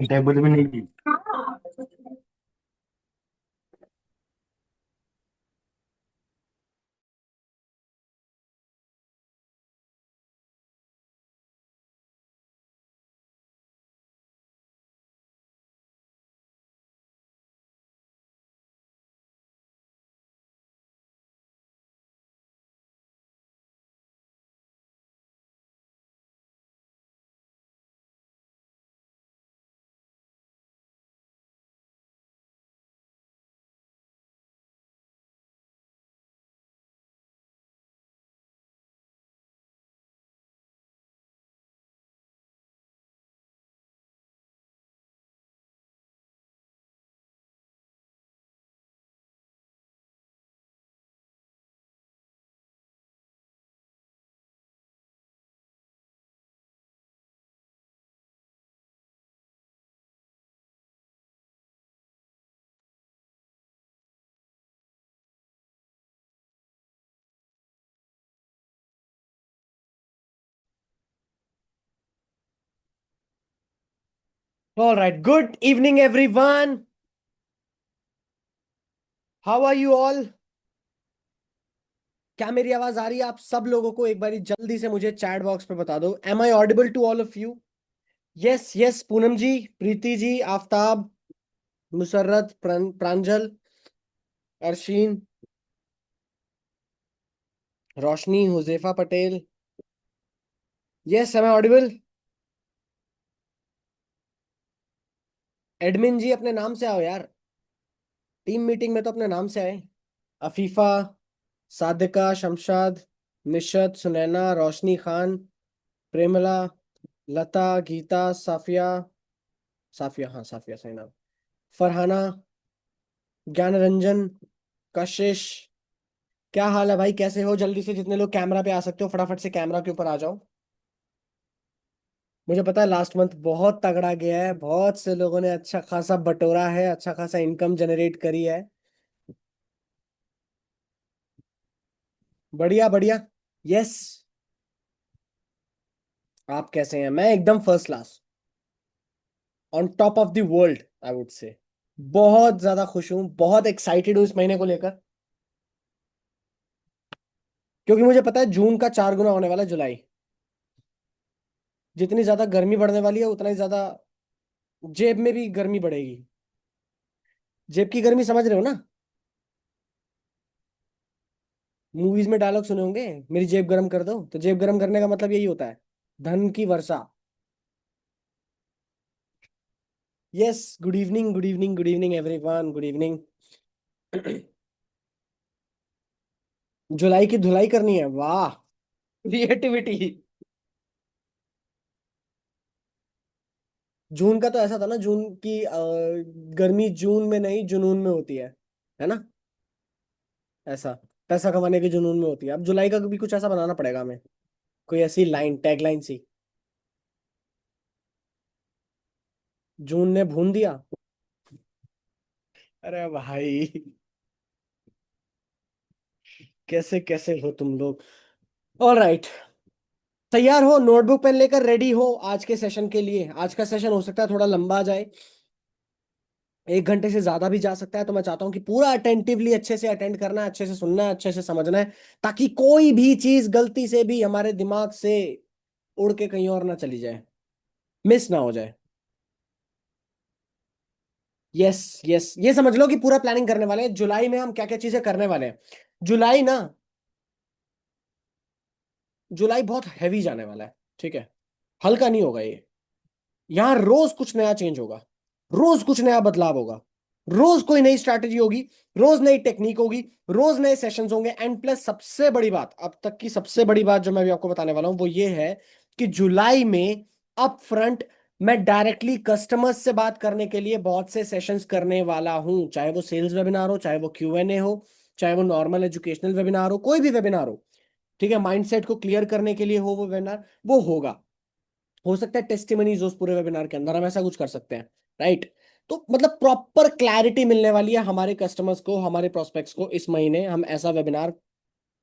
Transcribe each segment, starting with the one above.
Table में नहीं। All right. Good evening, everyone. How are you all? क्या मेरी आवाज आ रही है आप सब लोगों को? एक बारी जल्दी से मुझे चैट बॉक्स पे बता दो। Am I audible to all of you? Yes yes, Poonam ji, Preeti ji, Aftab, Musarrat, Pranjal, Arsheen, Roshni, Huzaifa Patel. Yes, am I audible? Admin ji अपने नाम से आओ यार। टीम मीटिंग में तो अपने नाम से आए। अफीफा, सादिका, शमशाद, निशत, सुनैना, रोशनी खान, प्रेमला, लता, गीता, साफिया। साफिया, हाँ साफिया सही नाम। फरहाना, ज्ञान रंजन, कशिश। क्या हाल है भाई, कैसे हो? जल्दी से जितने लोग कैमरा पे आ सकते हो फटाफट से कैमरा के ऊपर आ जाओ। मुझे पता है लास्ट मंथ बहुत तगड़ा गया है, बहुत से लोगों ने अच्छा खासा बटोरा है, अच्छा खासा इनकम जनरेट करी है। बढ़िया बढ़िया। यस। आप कैसे हैं? मैं एकदम first class, on top of the world I would say. बहुत ज्यादा खुश हूँ, बहुत एक्साइटेड हूँ इस महीने को लेकर, क्योंकि मुझे पता है जून का 4 गुना होने वाला है जुलाई। जितनी ज्यादा गर्मी बढ़ने वाली है उतना ही ज्यादा जेब में भी गर्मी बढ़ेगी। जेब की गर्मी समझ रहे हो ना? मूवीज में डायलॉग सुने होंगे, मेरी जेब गर्म कर दो। तो जेब गर्म करने का मतलब यही होता है, धन की वर्षा। Yes, good evening good evening good evening everyone, good evening. जुलाई की धुलाई करनी है, वाह, क्रिएटिविटी। जून का तो ऐसा था ना, जून की गर्मी जून में नहीं जुनून में होती है ना? ऐसा पैसा कमाने के जुनून में होती है। अब जुलाई का भी कुछ ऐसा बनाना पड़ेगा हमें, कोई ऐसी लाइन, टैगलाइन सी। जून ने भून दिया। अरे भाई, कैसे कैसे हो तुम लोग? ऑल राइट, तैयार हो? नोटबुक पेन लेकर रेडी हो आज के सेशन के लिए? आज का सेशन हो सकता है थोड़ा लंबा जाए, 1 घंटे से ज्यादा भी जा सकता है। तो मैं चाहता हूँ कि पूरा अटेंटिवली अच्छे से अटेंड करना है, अच्छे से सुनना है, अच्छे से समझना है, ताकि कोई भी चीज गलती से भी हमारे दिमाग से उड़ के कहीं और ना चली जाए, मिस ना हो जाए। यस यस, ये समझ लो कि पूरा प्लानिंग करने वाले हैं जुलाई में, हम क्या क्या चीजें करने वाले हैं। जुलाई ना, जुलाई बहुत हैवी जाने वाला है, ठीक है? हल्का नहीं होगा ये। यहाँ रोज कुछ नया चेंज होगा, रोज कुछ नया बदलाव होगा, रोज कोई नई स्ट्रैटेजी होगी, रोज नई टेक्निक होगी, रोज नए सेशंस होंगे। एंड प्लस सबसे बड़ी बात, अब तक की सबसे बड़ी बात जो मैं भी आपको बताने वाला हूं वो ये है कि जुलाई में अप फ्रंट मैं डायरेक्टली कस्टमर्स से बात करने के लिए बहुत से सेशंस करने वाला हूं। चाहे वो सेल्स वेबिनार हो, चाहे वो Q&A हो, चाहे वो नॉर्मल एजुकेशनल वेबिनार हो, कोई भी वेबिनार हो, ठीक है? माइंडसेट को क्लियर करने के लिए हो वो वेबिनार, वो होगा। हो सकता है टेस्टिमनीज उस पूरे वेबिनार के अंदर, हम ऐसा कुछ कर सकते हैं, राइट? तो मतलब प्रॉपर क्लैरिटी मिलने वाली है हमारे कस्टमर्स को, हमारे प्रोस्पेक्ट्स को। इस महीने हम ऐसा वेबिनार,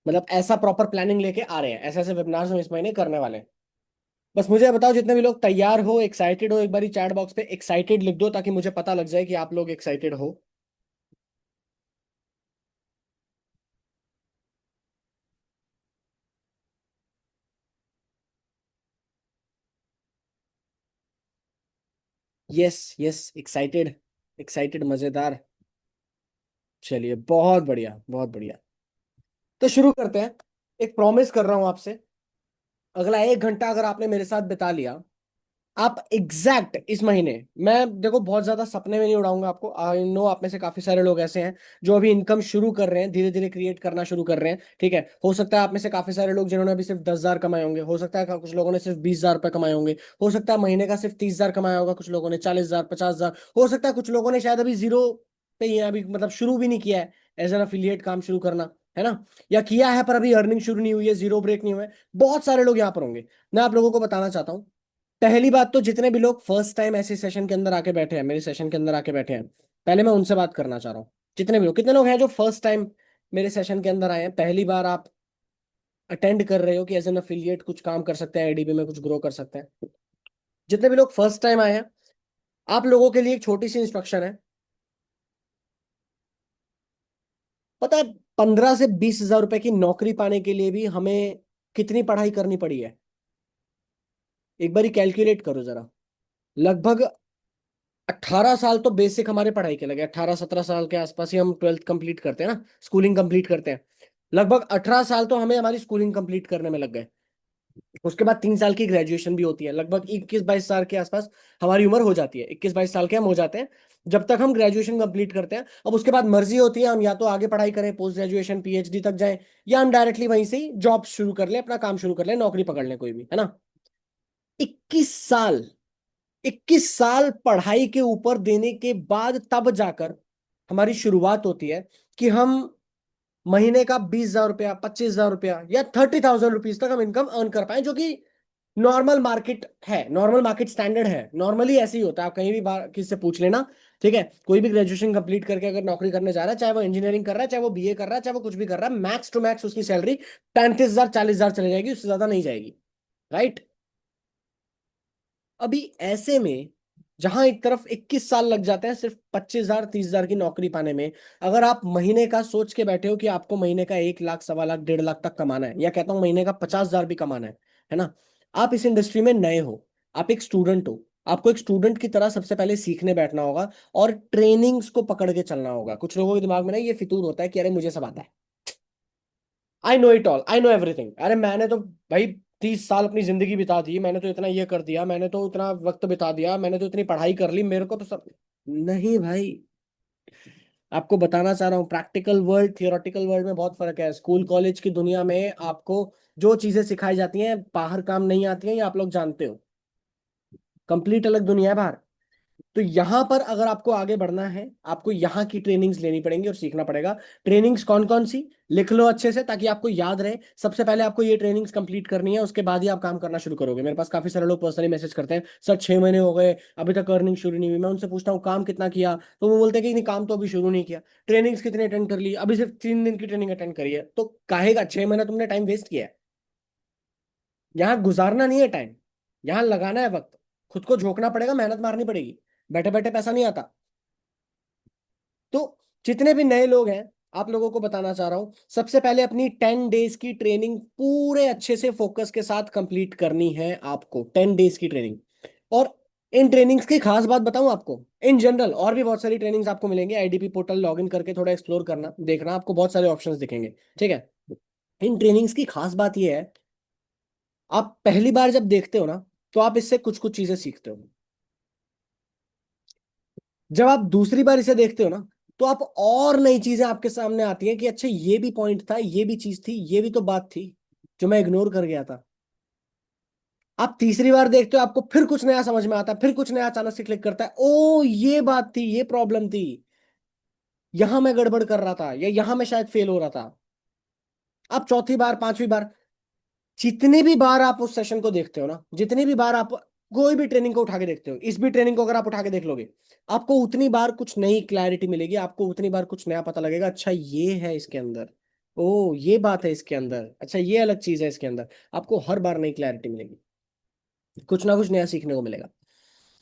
मतलब ऐसा प्रॉपर प्लानिंग लेके आ रहे हैं, ऐसे ऐसे वेबिनार्स हम इस महीने करने वाले हैं। बस मुझे बताओ जितने भी लोग तैयार हो, एक्साइटेड हो, एक बारी चैट बॉक्स पे एक्साइटेड लिख दो ताकि मुझे पता लग जाए कि आप लोग एक्साइटेड हो। यस यस, एक्साइटेड, एक्साइटेड, मजेदार। चलिए, बहुत बढ़िया, बहुत बढ़िया। तो शुरू करते हैं। एक प्रॉमिस कर रहा हूं आपसे, अगला 1 घंटा अगर आपने मेरे साथ बिता लिया, आप एग्जैक्ट इस महीने, मैं देखो बहुत ज्यादा सपने में नहीं उड़ाऊंगा आपको। आई नो आप में से काफी सारे लोग ऐसे हैं जो अभी इनकम शुरू कर रहे हैं, धीरे धीरे क्रिएट करना शुरू कर रहे हैं, ठीक है। हो सकता है आप में से काफी सारे लोग जिन्होंने अभी सिर्फ 10,000 कमाए होंगे, हो सकता है कुछ लोगों ने सिर्फ 20,000 रुपए कमाए होंगे, हो सकता है महीने का सिर्फ 30,000 कमाया होगा, कुछ लोगों ने 40,000, 50,000, हो सकता है कुछ लोगों ने शायद अभी जीरो पे ही है, अभी मतलब शुरू भी नहीं किया है एज एन अफिलिएट काम शुरू करना, है ना। या किया है पर अभी अर्निंग शुरू नहीं हुई है, जीरो ब्रेक नहीं हुआ है। बहुत सारे लोग यहाँ पर होंगे। मैं आप लोगों को बताना चाहता हूँ, पहली बात तो जितने भी लोग फर्स्ट टाइम ऐसे सेशन के अंदर आके बैठे हैं, मेरे सेशन के अंदर आके बैठे हैं, पहले मैं उनसे बात करना चाह रहा हूँ। जितने भी लोग, कितने लोग हैं जो फर्स्ट टाइम मेरे सेशन के अंदर आए हैं, पहली बार आप अटेंड कर रहे हो कि एज एन अफिलिएट कुछ काम कर सकते हैं, एडीबी में कुछ ग्रो कर सकते हैं। जितने भी लोग फर्स्ट टाइम आए हैं, आप लोगों के लिए एक छोटी सी इंस्ट्रक्शन है। पता है, 15 से 20 हजार रुपए की नौकरी पाने के लिए भी हमें कितनी पढ़ाई करनी पड़ी है? एक बारी कैलकुलेट करो जरा। लगभग 18 साल तो बेसिक हमारे पढ़ाई के लगे, 18-17 साल के आसपास ही हम ट्वेल्थ कंप्लीट करते हैं ना, स्कूलिंग कंप्लीट करते हैं। लगभग 18 साल तो हमें हमारी स्कूलिंग कंप्लीट करने में लग गए। उसके बाद 3 साल की ग्रेजुएशन भी होती है, लगभग 21-22 साल के आसपास हमारी उम्र हो जाती है, 21-22 साल के हम हो जाते हैं जब तक हम ग्रेजुएशन कंप्लीट करते हैं। अब उसके बाद मर्जी होती है, हम या तो आगे पढ़ाई करें, पोस्ट ग्रेजुएशन पीएचडी तक जाएं, या हम डायरेक्टली वहीं से ही जॉब शुरू कर लें, अपना काम शुरू कर लें, नौकरी पकड़ लें कोई भी, है ना। 21 साल, 21 साल पढ़ाई के ऊपर देने के बाद तब जाकर हमारी शुरुआत होती है कि हम महीने का 20,000 रुपया, 25,000 रुपया या 30,000 रुपीज तक हम इनकम अर्न कर पाए, जो कि नॉर्मल मार्केट है, नॉर्मल मार्केट स्टैंडर्ड है, नॉर्मली ऐसे ही होता है। आप कहीं भी बार किसी से पूछ लेना, ठीक है। कोई भी ग्रेजुएशन कंप्लीट करके अगर नौकरी करने जा रहा है, चाहे वो इंजीनियरिंग कर रहा है, चाहे वो बीए कर रहा है, चाहे वो कुछ भी कर रहा है, मैक्स टू मैक्स उसकी सैलरी 35,000, 40,000 चली जाएगी, उससे ज्यादा नहीं जाएगी, राइट। अभी ऐसे में जहां एक तरफ 21 साल लग जाते हैं सिर्फ 25,000, 30,000 की नौकरी पाने में, अगर आप महीने का सोच के बैठे हो कि आपको महीने का 1 लाख, 1.25 लाख, 1.5 लाख तक कमाना है, या कहता हूं महीने का 50,000 भी कमाना है ना। आप इस इंडस्ट्री में नए हो, आप एक स्टूडेंट हो, आपको एक स्टूडेंट की तरह सबसे पहले सीखने बैठना होगा और ट्रेनिंग्स को पकड़ के चलना होगा। कुछ लोगों के दिमाग में ना ये फितूर होता है कि अरे मुझे सब आता है, I know it all, I know everything. अरे मैंने तो भाई 30 साल अपनी जिंदगी बिता दी, मैंने तो इतना ये कर दिया, मैंने तो इतना वक्त बिता दिया, मैंने तो इतनी पढ़ाई कर ली, मेरे को तो सब। नहीं भाई, आपको बताना चाह रहा हूँ, प्रैक्टिकल वर्ल्ड, थियोरेटिकल वर्ल्ड में बहुत फर्क है। स्कूल कॉलेज की दुनिया में आपको जो चीजें सिखाई जाती हैं बाहर काम नहीं आती हैं, ये आप लोग जानते हो। कंप्लीट अलग दुनिया है बाहर। तो यहां पर अगर आपको आगे बढ़ना है, आपको यहाँ की ट्रेनिंग्स लेनी पड़ेंगी और सीखना पड़ेगा। ट्रेनिंग्स कौन कौन सी, लिख लो अच्छे से ताकि आपको याद रहे। सबसे पहले आपको ये ट्रेनिंग्स कंप्लीट करनी है, उसके बाद ही आप काम करना शुरू करोगे। मेरे पास काफी सारे लोग पर्सनली मैसेज करते हैं, सर 6 महीने हो गए अभी तक अर्निंग शुरू नहीं हुई। मैं उनसे पूछता हूँ काम कितना किया, तो वो बोलते हैं कि नहीं काम तो अभी शुरू नहीं किया। ट्रेनिंग्स कितनी अटेंड कर ली, अभी सिर्फ 3 दिन की ट्रेनिंग अटेंड करी है। तो काहेगा 6 महीना तुमने टाइम वेस्ट किया है। यहाँ गुजारना नहीं है टाइम, यहाँ लगाना है वक्त। खुद को झोंकना पड़ेगा, मेहनत मारनी पड़ेगी, बैठे बैठे पैसा नहीं आता। तो जितने भी नए लोग हैं, आप लोगों को बताना चाह रहा हूं, सबसे पहले अपनी 10 डेज की ट्रेनिंग पूरे अच्छे से फोकस के साथ कंप्लीट करनी है आपको, 10 डेज की ट्रेनिंग। और इन ट्रेनिंग्स की खास बात बताऊं आपको, इन जनरल और भी बहुत सारी ट्रेनिंग्स आपको मिलेंगे। आईडीपी पोर्टल लॉगिन करके थोड़ा एक्सप्लोर करना, देखना, आपको बहुत सारे ऑप्शंस दिखेंगे, ठीक है। इन ट्रेनिंग्स की खास बात यह है, आप पहली बार जब देखते हो ना, तो आप इससे कुछ कुछ चीजें सीखते हो। जब आप दूसरी बार इसे देखते हो ना, तो आप और नई चीजें आपके सामने आती हैं कि अच्छा ये भी पॉइंट था, ये भी चीज थी, ये भी तो बात थी जो मैं इग्नोर कर गया था। आप तीसरी बार देखते हो, आपको फिर कुछ नया समझ में आता है, फिर कुछ नया अचानक से क्लिक करता है, ओ ये बात थी, ये प्रॉब्लम थी, यहां मैं गड़बड़ कर रहा था, या यहां मैं शायद फेल हो रहा था। आप चौथी बार, पांचवी बार, जितनी भी बार आप उस सेशन को देखते हो ना, जितनी भी बार आप कोई भी ट्रेनिंग को उठा के देखते हो, इस भी ट्रेनिंग को अगर आप उठा के देख लोगे, आपको उतनी बार कुछ नई क्लैरिटी मिलेगी, आपको उतनी बार कुछ नया पता लगेगा। अच्छा ये है इसके अंदर, ओ ये बात है इसके अंदर, अच्छा ये अलग चीज है इसके अंदर। आपको हर बार नई क्लैरिटी मिलेगी। कुछ ना कुछ नया सीखने को मिलेगा।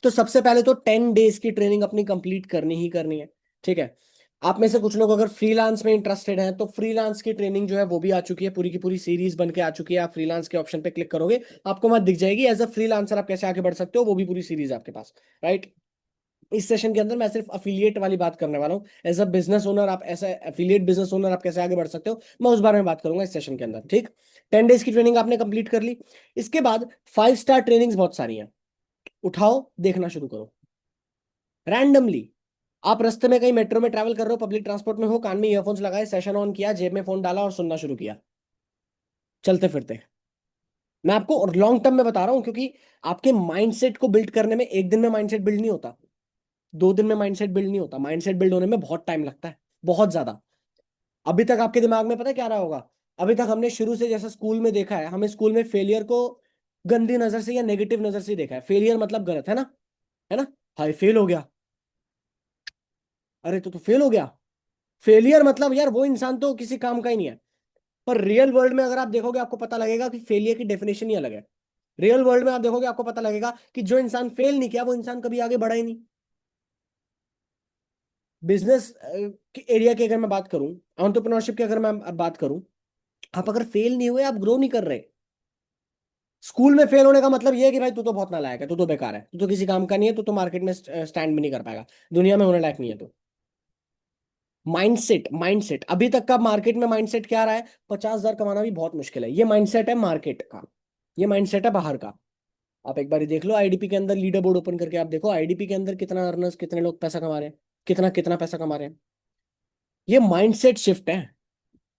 तो सबसे पहले तो 10 डेज की ट्रेनिंग अपनी कंप्लीट करनी ही करनी है। ठीक है। आप में से कुछ लोग अगर फ्रीलांस में इंटरेस्टेड हैं तो फ्रीलांस की ट्रेनिंग जो है वो भी आ चुकी है, पूरी की पूरी सीरीज बन के आ चुकी है। आप फ्रीलांस के ऑप्शन पे क्लिक करोगे, आपको वहां दिख जाएगी एज अ फ्रीलांसर आप कैसे आगे बढ़ सकते हो, वो भी पूरी सीरीज आपके पास। राइट। इस सेशन के अंदर मैं सिर्फ अफिलिएट वाली बात करने वाला हूँ। एज अ बिजनेस ओनर आप, ऐसा अफिलिएट बिजनेस ओनर आप कैसे आगे बढ़ सकते हो, मैं उस बारे में बात करूंगा इस सेशन के अंदर। ठीक। 10 डेज की ट्रेनिंग आपने कंप्लीट कर ली। इसके बाद 5 स्टार ट्रेनिंग्स बहुत सारी हैं। उठाओ, देखना शुरू करो रैंडमली। आप रास्ते में कहीं मेट्रो में ट्रैवल कर रहे हो, पब्लिक ट्रांसपोर्ट में हो, कान में ईयरफोन्स लगाए, सेशन ऑन किया, जेब में फोन डाला और सुनना शुरू किया चलते फिरते। मैं आपको लॉन्ग टर्म में बता रहा हूं, क्योंकि आपके माइंडसेट को बिल्ड करने में एक दिन में माइंडसेट बिल्ड नहीं होता, 2 दिन में माइंडसेट बिल्ड नहीं होता। माइंडसेट बिल्ड होने में बहुत टाइम लगता है, बहुत ज्यादा। अभी तक आपके दिमाग में पता है क्या रहा होगा? अभी तक हमने शुरू से जैसा स्कूल में देखा है, हमें स्कूल में फेलियर को गंदी नजर से या नेगेटिव नजर से देखा है। फेलियर मतलब गलत, है ना? है ना? हाय फेल हो गया, अरे तो फेल हो गया। फेलियर मतलब यार वो इंसान तो किसी काम का ही नहीं है। पर रियल वर्ल्ड में अगर आप देखोगे आपको पता लगेगा कि फेलियर की डेफिनेशन ही अलग है। रियल वर्ल्ड में आप देखोगे आपको पता लगेगा कि जो इंसान फेल नहीं किया वो इंसान कभी आगे बढ़ा ही नहीं। बिजनेस के एरिया की अगर मैं बात करूं, एंटरप्रेन्योरशिप की अगर मैं अब बात करूं, आप अगर फेल नहीं हुए आप ग्रो नहीं कर रहे। स्कूल में फेल होने का मतलब ये है कि भाई तू तो बहुत नालायक है, तू तो बेकार है, तू तो किसी काम का नहीं है, तू तो मार्केट में स्टैंड भी नहीं कर पाएगा, दुनिया में होने लायक नहीं है तू। माइंडसेट, माइंडसेट अभी तक का मार्केट में माइंडसेट क्या रहा है? 50,000 कमाना भी बहुत मुश्किल है, ये माइंडसेट है मार्केट का। ये माइंडसेट है बाहर का। आप एक बार देख लो आईडीपी के अंदर, लीडर बोर्ड ओपन करके आप देखो आईडीपी के अंदर कितना अर्नर्स, कितने लोग पैसा कमा रहे हैं, कितना कितना पैसा कमा रहे हैं। ये माइंडसेट शिफ्ट है।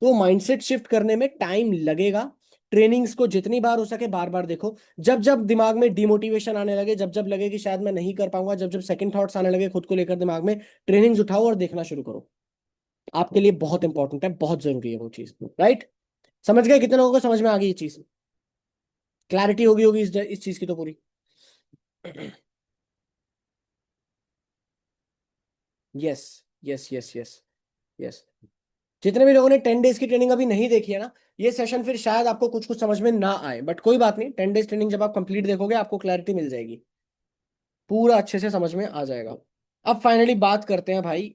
तो माइंडसेट शिफ्ट करने में टाइम लगेगा। ट्रेनिंग्स को जितनी बार हो सके बार बार देखो। जब जब दिमाग में डिमोटिवेशन आने लगे, जब जब लगे कि शायद मैं नहीं कर पाऊंगा, जब जब सेकंड थॉट्स आने लगे खुद को लेकर दिमाग में, ट्रेनिंग्स उठाओ और देखना शुरू करो। आपके लिए बहुत इंपॉर्टेंट है, बहुत जरूरी है वो चीज। राइट। समझ गए? कितने लोगों को समझ में आ गई ये चीज? क्लैरिटी होगी होगी इस चीज की तो पूरी। Yes, yes, yes, yes, yes. जितने भी लोगों ने 10 डेज की ट्रेनिंग अभी नहीं देखी है ना, ये सेशन फिर शायद आपको कुछ कुछ समझ में ना आए, बट कोई बात नहीं, 10 डेज ट्रेनिंग जब आप कंप्लीट देखोगे आपको क्लैरिटी मिल जाएगी, पूरा अच्छे से समझ में आ जाएगा। अब फाइनली बात करते हैं भाई,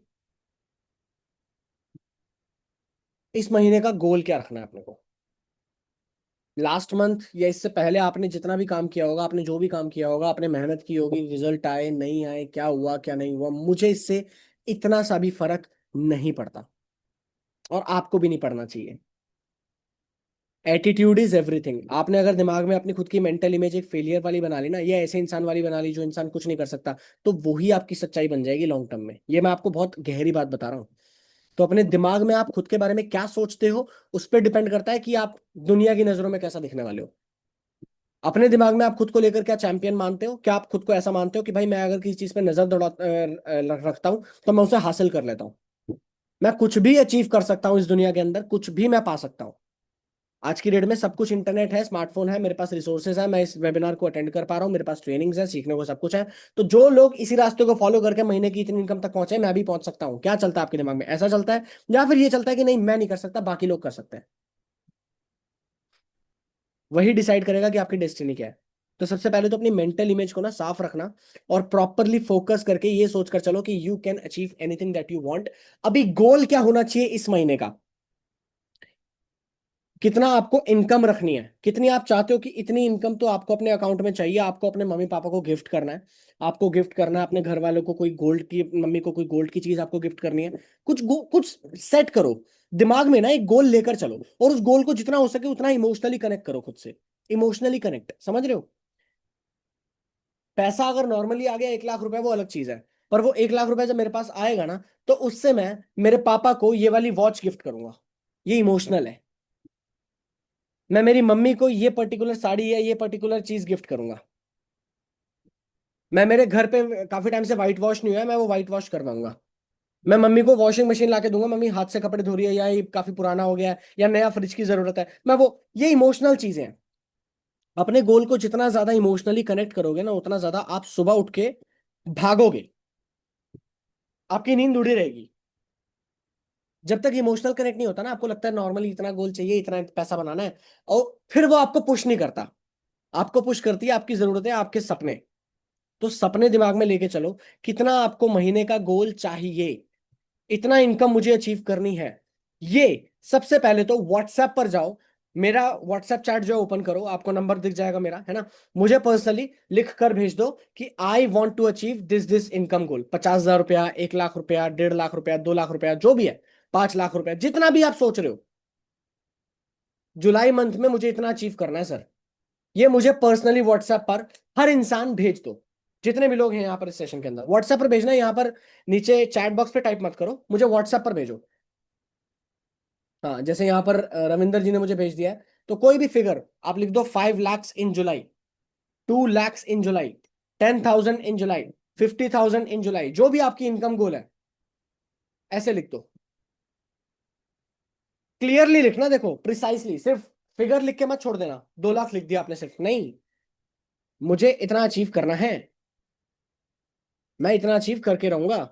इस महीने का गोल क्या रखना है अपने को। लास्ट मंथ या इससे पहले आपने जितना भी काम किया होगा, आपने जो भी काम किया होगा, आपने मेहनत की होगी, रिजल्ट आए नहीं आए, क्या हुआ क्या नहीं हुआ, मुझे इससे इतना सा भी फर्क नहीं पड़ता, और आपको भी नहीं पड़ना चाहिए। Attitude is everything. आपने अगर दिमाग में अपनी खुद की मेंटल इमेज एक फेलियर वाली बना ली ना, या ऐसे इंसान वाली बना ली जो इंसान कुछ नहीं कर सकता, तो वही आपकी सच्चाई बन जाएगी लॉन्ग टर्म में। ये मैं आपको बहुत गहरी बात बता रहा हूँ। तो अपने दिमाग में आप खुद के बारे में क्या सोचते हो, उस पर डिपेंड करता है कि आप दुनिया की नजरों में कैसा दिखने वाले हो। अपने दिमाग में आप खुद को लेकर क्या चैंपियन मानते हो? क्या आप खुद को ऐसा मानते हो कि भाई मैं अगर किसी चीज पे नजर रखता हूँ तो मैं उसे हासिल कर लेता हूँ, मैं कुछ भी अचीव कर सकता हूँ इस दुनिया के अंदर, कुछ भी मैं पा सकता हूँ। आज की डेट में सब कुछ इंटरनेट है, स्मार्टफोन है, मेरे पास रिसोर्सेज है, मैं इस वेबिनार को अटेंड कर पा रहा हूँ, मेरे पास ट्रेनिंग्स है, सीखने को सब कुछ है। तो जो लोग इसी रास्ते को फॉलो करके महीने की इतनी इनकम तक पहुंचे, मैं भी पहुंच सकता हूँ। क्या चलता है आपके दिमाग में? ऐसा चलता है, या फिर ये चलता है कि नहीं मैं नहीं कर सकता, बाकी लोग कर सकते हैं? वही डिसाइड करेगा कि आपकी डेस्टिनी क्या है। तो सबसे पहले तो अपनी मेंटल इमेज को ना साफ रखना, और प्रॉपरली फोकस करके ये सोचकर चलो कि you can achieve anything that you want. अभी गोल क्या होना चाहिए इस महीने का? कितना आपको इनकम रखनी है, कितनी आप चाहते हो कि इतनी इनकम तो आपको अपने अकाउंट में चाहिए, आपको अपने मम्मी पापा को गिफ्ट करना है, आपको गिफ्ट करना है अपने घर वालों को, कोई गोल्ड की, मम्मी को कोई गोल्ड की चीज आपको गिफ्ट करनी है। कुछ सेट करो, दिमाग में ना एक गोल लेकर चलो, और उस गोल को जितना हो सके उतना इमोशनली कनेक्ट करो खुद से। इमोशनली कनेक्ट, समझ रहे हो? पैसा अगर नॉर्मली आ गया 1 लाख रुपए वो अलग चीज है, पर वो 1 लाख रुपए जब मेरे पास आएगा ना, तो उससे मैं मेरे पापा को ये वाली वॉच गिफ्ट करूंगा, ये इमोशनल है। मैं मेरी मम्मी को ये पर्टिकुलर साड़ी या ये पर्टिकुलर चीज गिफ्ट करूंगा। मैं मेरे घर पे काफी टाइम से व्हाइट वॉश नहीं हुआ है, मैं वो व्हाइट वॉश करवाऊंगा। मैं मम्मी को वॉशिंग मशीन ला के दूंगा, मम्मी हाथ से कपड़े धो रही है, या ये काफी पुराना हो गया है, या नया फ्रिज की जरूरत है, मैं वो, ये इमोशनल चीजें हैं। अपने गोल को जितना ज्यादा इमोशनली कनेक्ट करोगे ना, उतना ज्यादा आप सुबह उठ के भागोगे, आपकी नींद उड़ी रहेगी। जब तक इमोशनल कनेक्ट नहीं होता ना, आपको लगता है नॉर्मली इतना गोल चाहिए, इतना पैसा बनाना है, और फिर वो आपको पुश नहीं करता। आपको पुश करती है आपकी जरूरतें, आपके सपने। तो सपने दिमाग में लेके चलो, कितना आपको महीने का गोल चाहिए, इतना इनकम मुझे अचीव करनी है। ये सबसे पहले तो व्हाट्सएप पर जाओ, मेरा व्हाट्सएप चैट जो है ओपन करो, आपको नंबर दिख जाएगा मेरा, है ना। मुझे पर्सनली लिख कर भेज दो कि I want to achieve this this income goal, 50,000 रुपया, 1 लाख रुपया, 1.5 लाख रुपया, 2 लाख रुपया, जो भी है, 5 लाख रुपया, जितना भी आप सोच रहे हो, जुलाई मंथ में मुझे इतना अचीव करना है सर। ये मुझे पर्सनली व्हाट्सएप पर हर इंसान भेज दो, जितने भी लोग हैं यहाँ पर इस सेशन के अंदर व्हाट्सएप पर भेजना है। यहाँ पर नीचे चैट बॉक्स पे टाइप मत करो, मुझे व्हाट्सएप पर भेजो। हाँ, जैसे यहाँ पर रविंदर जी ने मुझे भेज दिया है, तो कोई भी फिगर आप लिख दो, 5 lakhs इन जुलाई, 2 lakhs इन जुलाई, 10,000 इन जुलाई, 50,000 इन जुलाई, जो भी आपकी इनकम गोल है, ऐसे लिख दो। क्लियरली लिखना, देखो प्रिसाइसली, सिर्फ फिगर लिख के मत छोड़ देना, 2 लाख लिख दिया आपने सिर्फ, नहीं, मुझे इतना अचीव करना है, मैं इतना अचीव करके रहूंगा।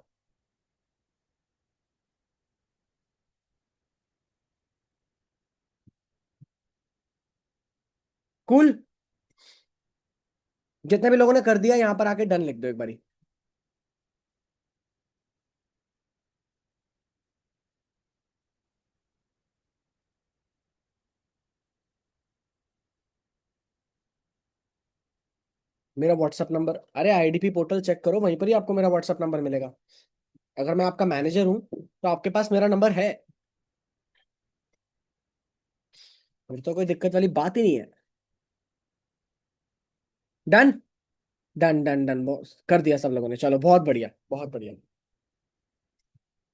कूल। जितने भी लोगों ने कर दिया यहां पर आके डन लिख दो एक बारी। मेरा व्हाट्सअप नंबर, अरे आईडीपी पोर्टल चेक करो, वहीं पर ही आपको मेरा व्हाट्सअप नंबर मिलेगा। अगर मैं आपका मैनेजर हूं तो आपके पास मेरा नंबर है, फिर तो कोई दिक्कत वाली बात ही नहीं है। डन, डन डन डन, कर दिया सब लोगों ने, चलो बहुत बढ़िया, बहुत बढ़िया।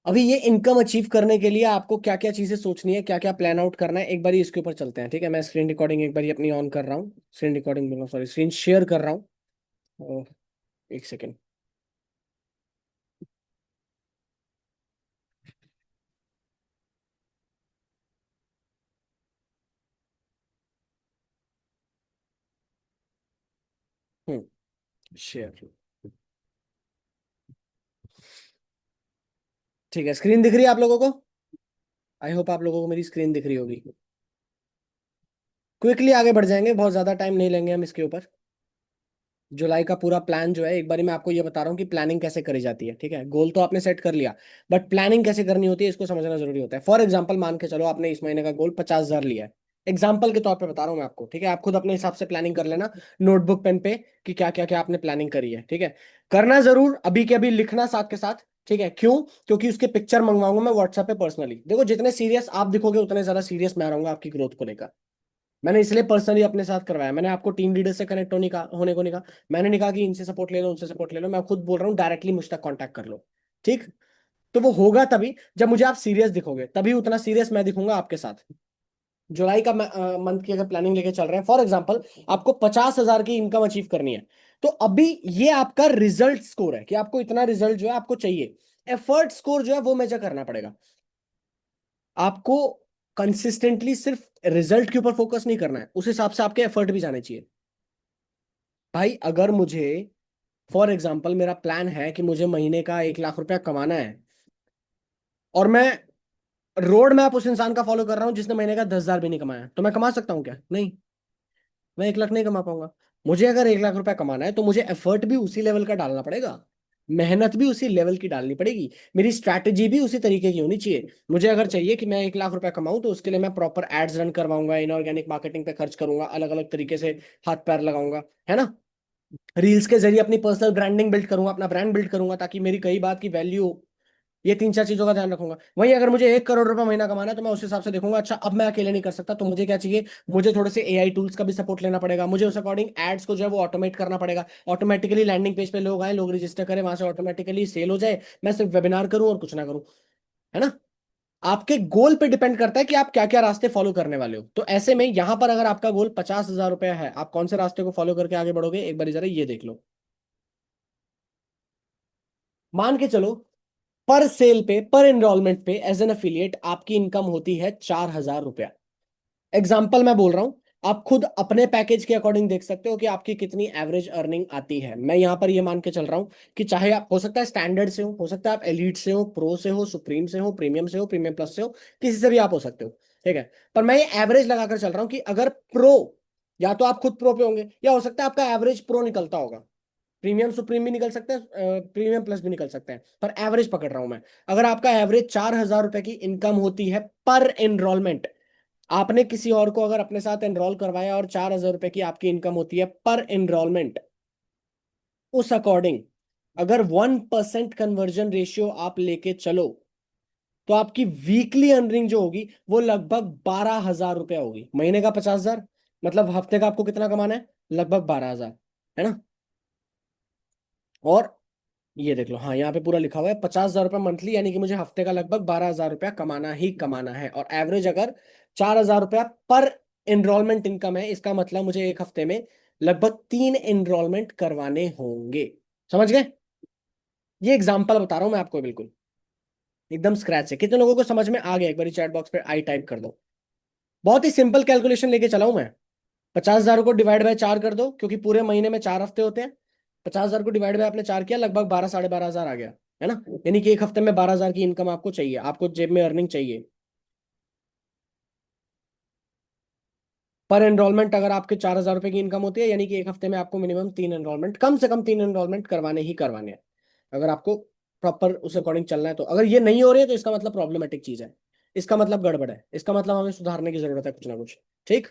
अभी ये इनकम अचीव करने के लिए आपको क्या क्या चीजें सोचनी है, क्या क्या प्लान आउट करना है, एक बार इसके ऊपर चलते हैं, ठीक है। मैं स्क्रीन रिकॉर्डिंग एक बार अपनी ऑन कर रहा हूँ, screen recording, sorry, screen share कर रहा हूँ। एक सेकेंड। शेयर, ठीक है, स्क्रीन दिख रही है आप लोगों को? आई होप आप लोगों को मेरी स्क्रीन दिख रही होगी। क्विकली आगे बढ़ जाएंगे, बहुत ज्यादा टाइम नहीं लेंगे हम इसके ऊपर। जुलाई का पूरा प्लान जो है, एक बारी मैं आपको ये बता रहा हूँ कि प्लानिंग कैसे करी जाती है, ठीक है। गोल तो आपने सेट कर लिया, बट प्लानिंग कैसे करनी होती है इसको समझना जरूरी होता है। फॉर एग्जाम्पल मान के चलो आपने इस महीने का गोल 50,000 लिया है, एग्जाम्पल के तौर पे बता रहा हूँ मैं आपको, ठीक है। आप खुद अपने हिसाब से प्लानिंग कर लेना, नोटबुक पेन पे, कि क्या क्या क्या आपने प्लानिंग करी है, ठीक है। करना जरूर अभी के अभी लिखना साथ के साथ, ठीक है। क्यों? क्योंकि उसके पिक्चर मंगवाऊंगा मैं व्हाट्सएप पे पर्सनली। देखो, जितने सीरियस आप दिखोगे उतने ज्यादा सीरियस मैं रहूंगा आपकी ग्रोथ को लेकर। मैंने इसलिए पर्सनली अपने साथ करवाया, मैंने आपको टीम लीडर से कनेक्ट होने को नहीं कहा, मैंने नहीं कहा कि इनसे सपोर्ट ले लो, उनसे सपोर्ट ले लो, मैं खुद बोल रहा हूँ डायरेक्टली मुझ तक कॉन्टैक्ट कर लो, ठीक। तो वो होगा तभी जब मुझे आप सीरियस दिखोगे, तभी उतना सीरियस मैं दिखूंगा आपके साथ। जुलाई का मंथ की अगर प्लानिंग लेके चल रहे हैं, फॉर एग्जाम्पल आपको 50,000 की इनकम अचीव करनी है, तो अभी ये आपका रिजल्ट स्कोर है कि आपको इतना रिजल्ट जो है आपको चाहिए। एफर्ट स्कोर जो है वो मेजर करना पड़ेगा आपको। कंसिस्टेंटली सिर्फ रिजल्ट के ऊपर फोकस नहीं करना है, उस हिसाब से आपके एफर्ट भी जाने चाहिए। भाई अगर मुझे, फॉर एग्जाम्पल मेरा प्लान है कि मुझे महीने का 1 लाख रुपया कमाना है, और मैं रोड मैप उस इंसान का फॉलो कर रहा हूं जिसने महीने का 10,000 भी नहीं कमाया, तो मैं कमा सकता हूँ क्या? नहीं, मैं 1 लाख नहीं कमा पाऊंगा। मुझे अगर 1 लाख रुपया कमाना है तो मुझे एफर्ट भी उसी लेवल का डालना पड़ेगा, मेहनत भी उसी लेवल की डालनी पड़ेगी, मेरी स्ट्रैटेजी भी उसी तरीके की होनी चाहिए। मुझे अगर चाहिए कि मैं 1 लाख रुपया कमाऊं, तो उसके लिए मैं प्रॉपर एड्स रन करवाऊंगा, इनऑर्गेनिक मार्केटिंग पे खर्च करूंगा, अलग अलग तरीके से हाथ पैर लगाऊंगा, है ना। रील्स के जरिए अपनी पर्सनल ब्रांडिंग बिल्ड करूंगा, अपना ब्रांड बिल्ड करूंगा, ताकि मेरी कई बात की वैल्यू हो। ये तीन चार चीजों का ध्यान रखूंगा। वहीं अगर मुझे 1 करोड़ रुपया महीना कमाना है, तो मैं उस हिसाब से देखूंगा, अच्छा अब मैं अकेले नहीं कर सकता, तो मुझे क्या चाहिए, मुझे थोड़े से एआई टूल्स का भी सपोर्ट लेना पड़ेगा, मुझे उस अकॉर्डिंग एड्स को जो है वो ऑटोमेट करना पड़ेगा। ऑटोमेटिकली लैंडिंग पेज पे लोग आए, लोग रजिस्टर करें, वहां से ऑटोमेटिकली सेल हो जाए, मैं सिर्फ वेबिनार करूं और कुछ ना करूं, है ना। आपके गोल पे डिपेंड करता है कि आप क्या क्या रास्ते फॉलो करने वाले हो। तो ऐसे में यहां पर अगर आपका गोल 50,000 रुपया है, आप कौन से रास्ते को फॉलो करके आगे बढ़ोगे, एक बार जरा ये देख लो। मान के चलो, पर सेल पे, पर एनरोलमेंट पे, एज एन अफिलिएट आपकी इनकम होती है 4,000 रुपया। एग्जाम्पल मैं बोल रहा हूं, आप खुद अपने पैकेज के अकॉर्डिंग देख सकते हो कि आपकी कितनी एवरेज अर्निंग आती है। मैं यहां पर ये मान के चल रहा हूं कि चाहे आप, हो सकता है स्टैंडर्ड से हो सकता है आप एलीट से हो, प्रो से हो, सुप्रीम से हो, प्रीमियम से हो, प्रीमियम प्लस से हो, किसी से भी आप हो सकते हो, ठीक है। पर मैं ये एवरेज लगाकर चल रहा हूं कि अगर प्रो या तो आप खुद प्रो पे होंगे, या हो सकता है आपका एवरेज प्रो निकलता होगा। प्रीमियम सुप्रीम भी निकल सकते हैं, प्रीमियम प्लस भी निकल सकते हैं, पर एवरेज पकड़ रहा हूं मैं। अगर आपका एवरेज 4,000 रुपए की इनकम होती है पर एनरोलमेंट, आपने किसी और को अगर अपने साथ एनरोल करवाया और 4,000 रुपए की आपकी इनकम होती है पर एनरोलमेंट, उस अकॉर्डिंग अगर 1% कन्वर्जन रेशियो आप लेके चलो, तो आपकी वीकली अर्निंग जो होगी वो लगभग 12,000 रुपया होगी। महीने का 50,000, मतलब हफ्ते का आपको कितना कमाना है? लगभग 12,000, है ना। और ये देख लो, हाँ यहाँ पे पूरा लिखा हुआ है 50,000 रुपया मंथली, यानी कि मुझे हफ्ते का लगभग 12,000 रुपया कमाना ही कमाना है। और एवरेज अगर 4,000 रुपया पर एनरोलमेंट इनकम है, इसका मतलब मुझे एक हफ्ते में लगभग 3 एनरोलमेंट करवाने होंगे। समझ गए? ये एग्जाम्पल बता रहा हूं मैं आपको, बिल्कुल एकदम स्क्रैच से। कितने लोगों को समझ में आ गया? एक बार चैट बॉक्स पे आई टाइप कर दो। बहुत ही सिंपल कैलकुलेशन लेके चला हूं मैं। 50,000 को डिवाइड बाय 4 कर दो, क्योंकि पूरे महीने में 4 हफ्ते होते हैं। 50,000 को डिवाइड बाय आपने 4 किया, लगभग 12 साढ़े 12 हजार आ गया, है ना। यानी कि एक हफ्ते में 12,000 की इनकम आपको चाहिए, आपको जेब में अर्निंग चाहिए। पर एनरोलमेंट अगर आपके 4,000 रुपए की इनकम होती है, यानी कि एक हफ्ते में आपको मिनिमम 3 एनरोलमेंट, कम से कम 3 एनरोलमेंट करवाने ही करवाने हैं, अगर आपको प्रॉपर उस अकॉर्डिंग चलना है तो। अगर ये नहीं हो रही है तो इसका मतलब प्रॉब्लमेटिक चीज है, इसका मतलब गड़बड़ है, इसका मतलब हमें सुधारने की जरूरत है कुछ ना कुछ। ठीक।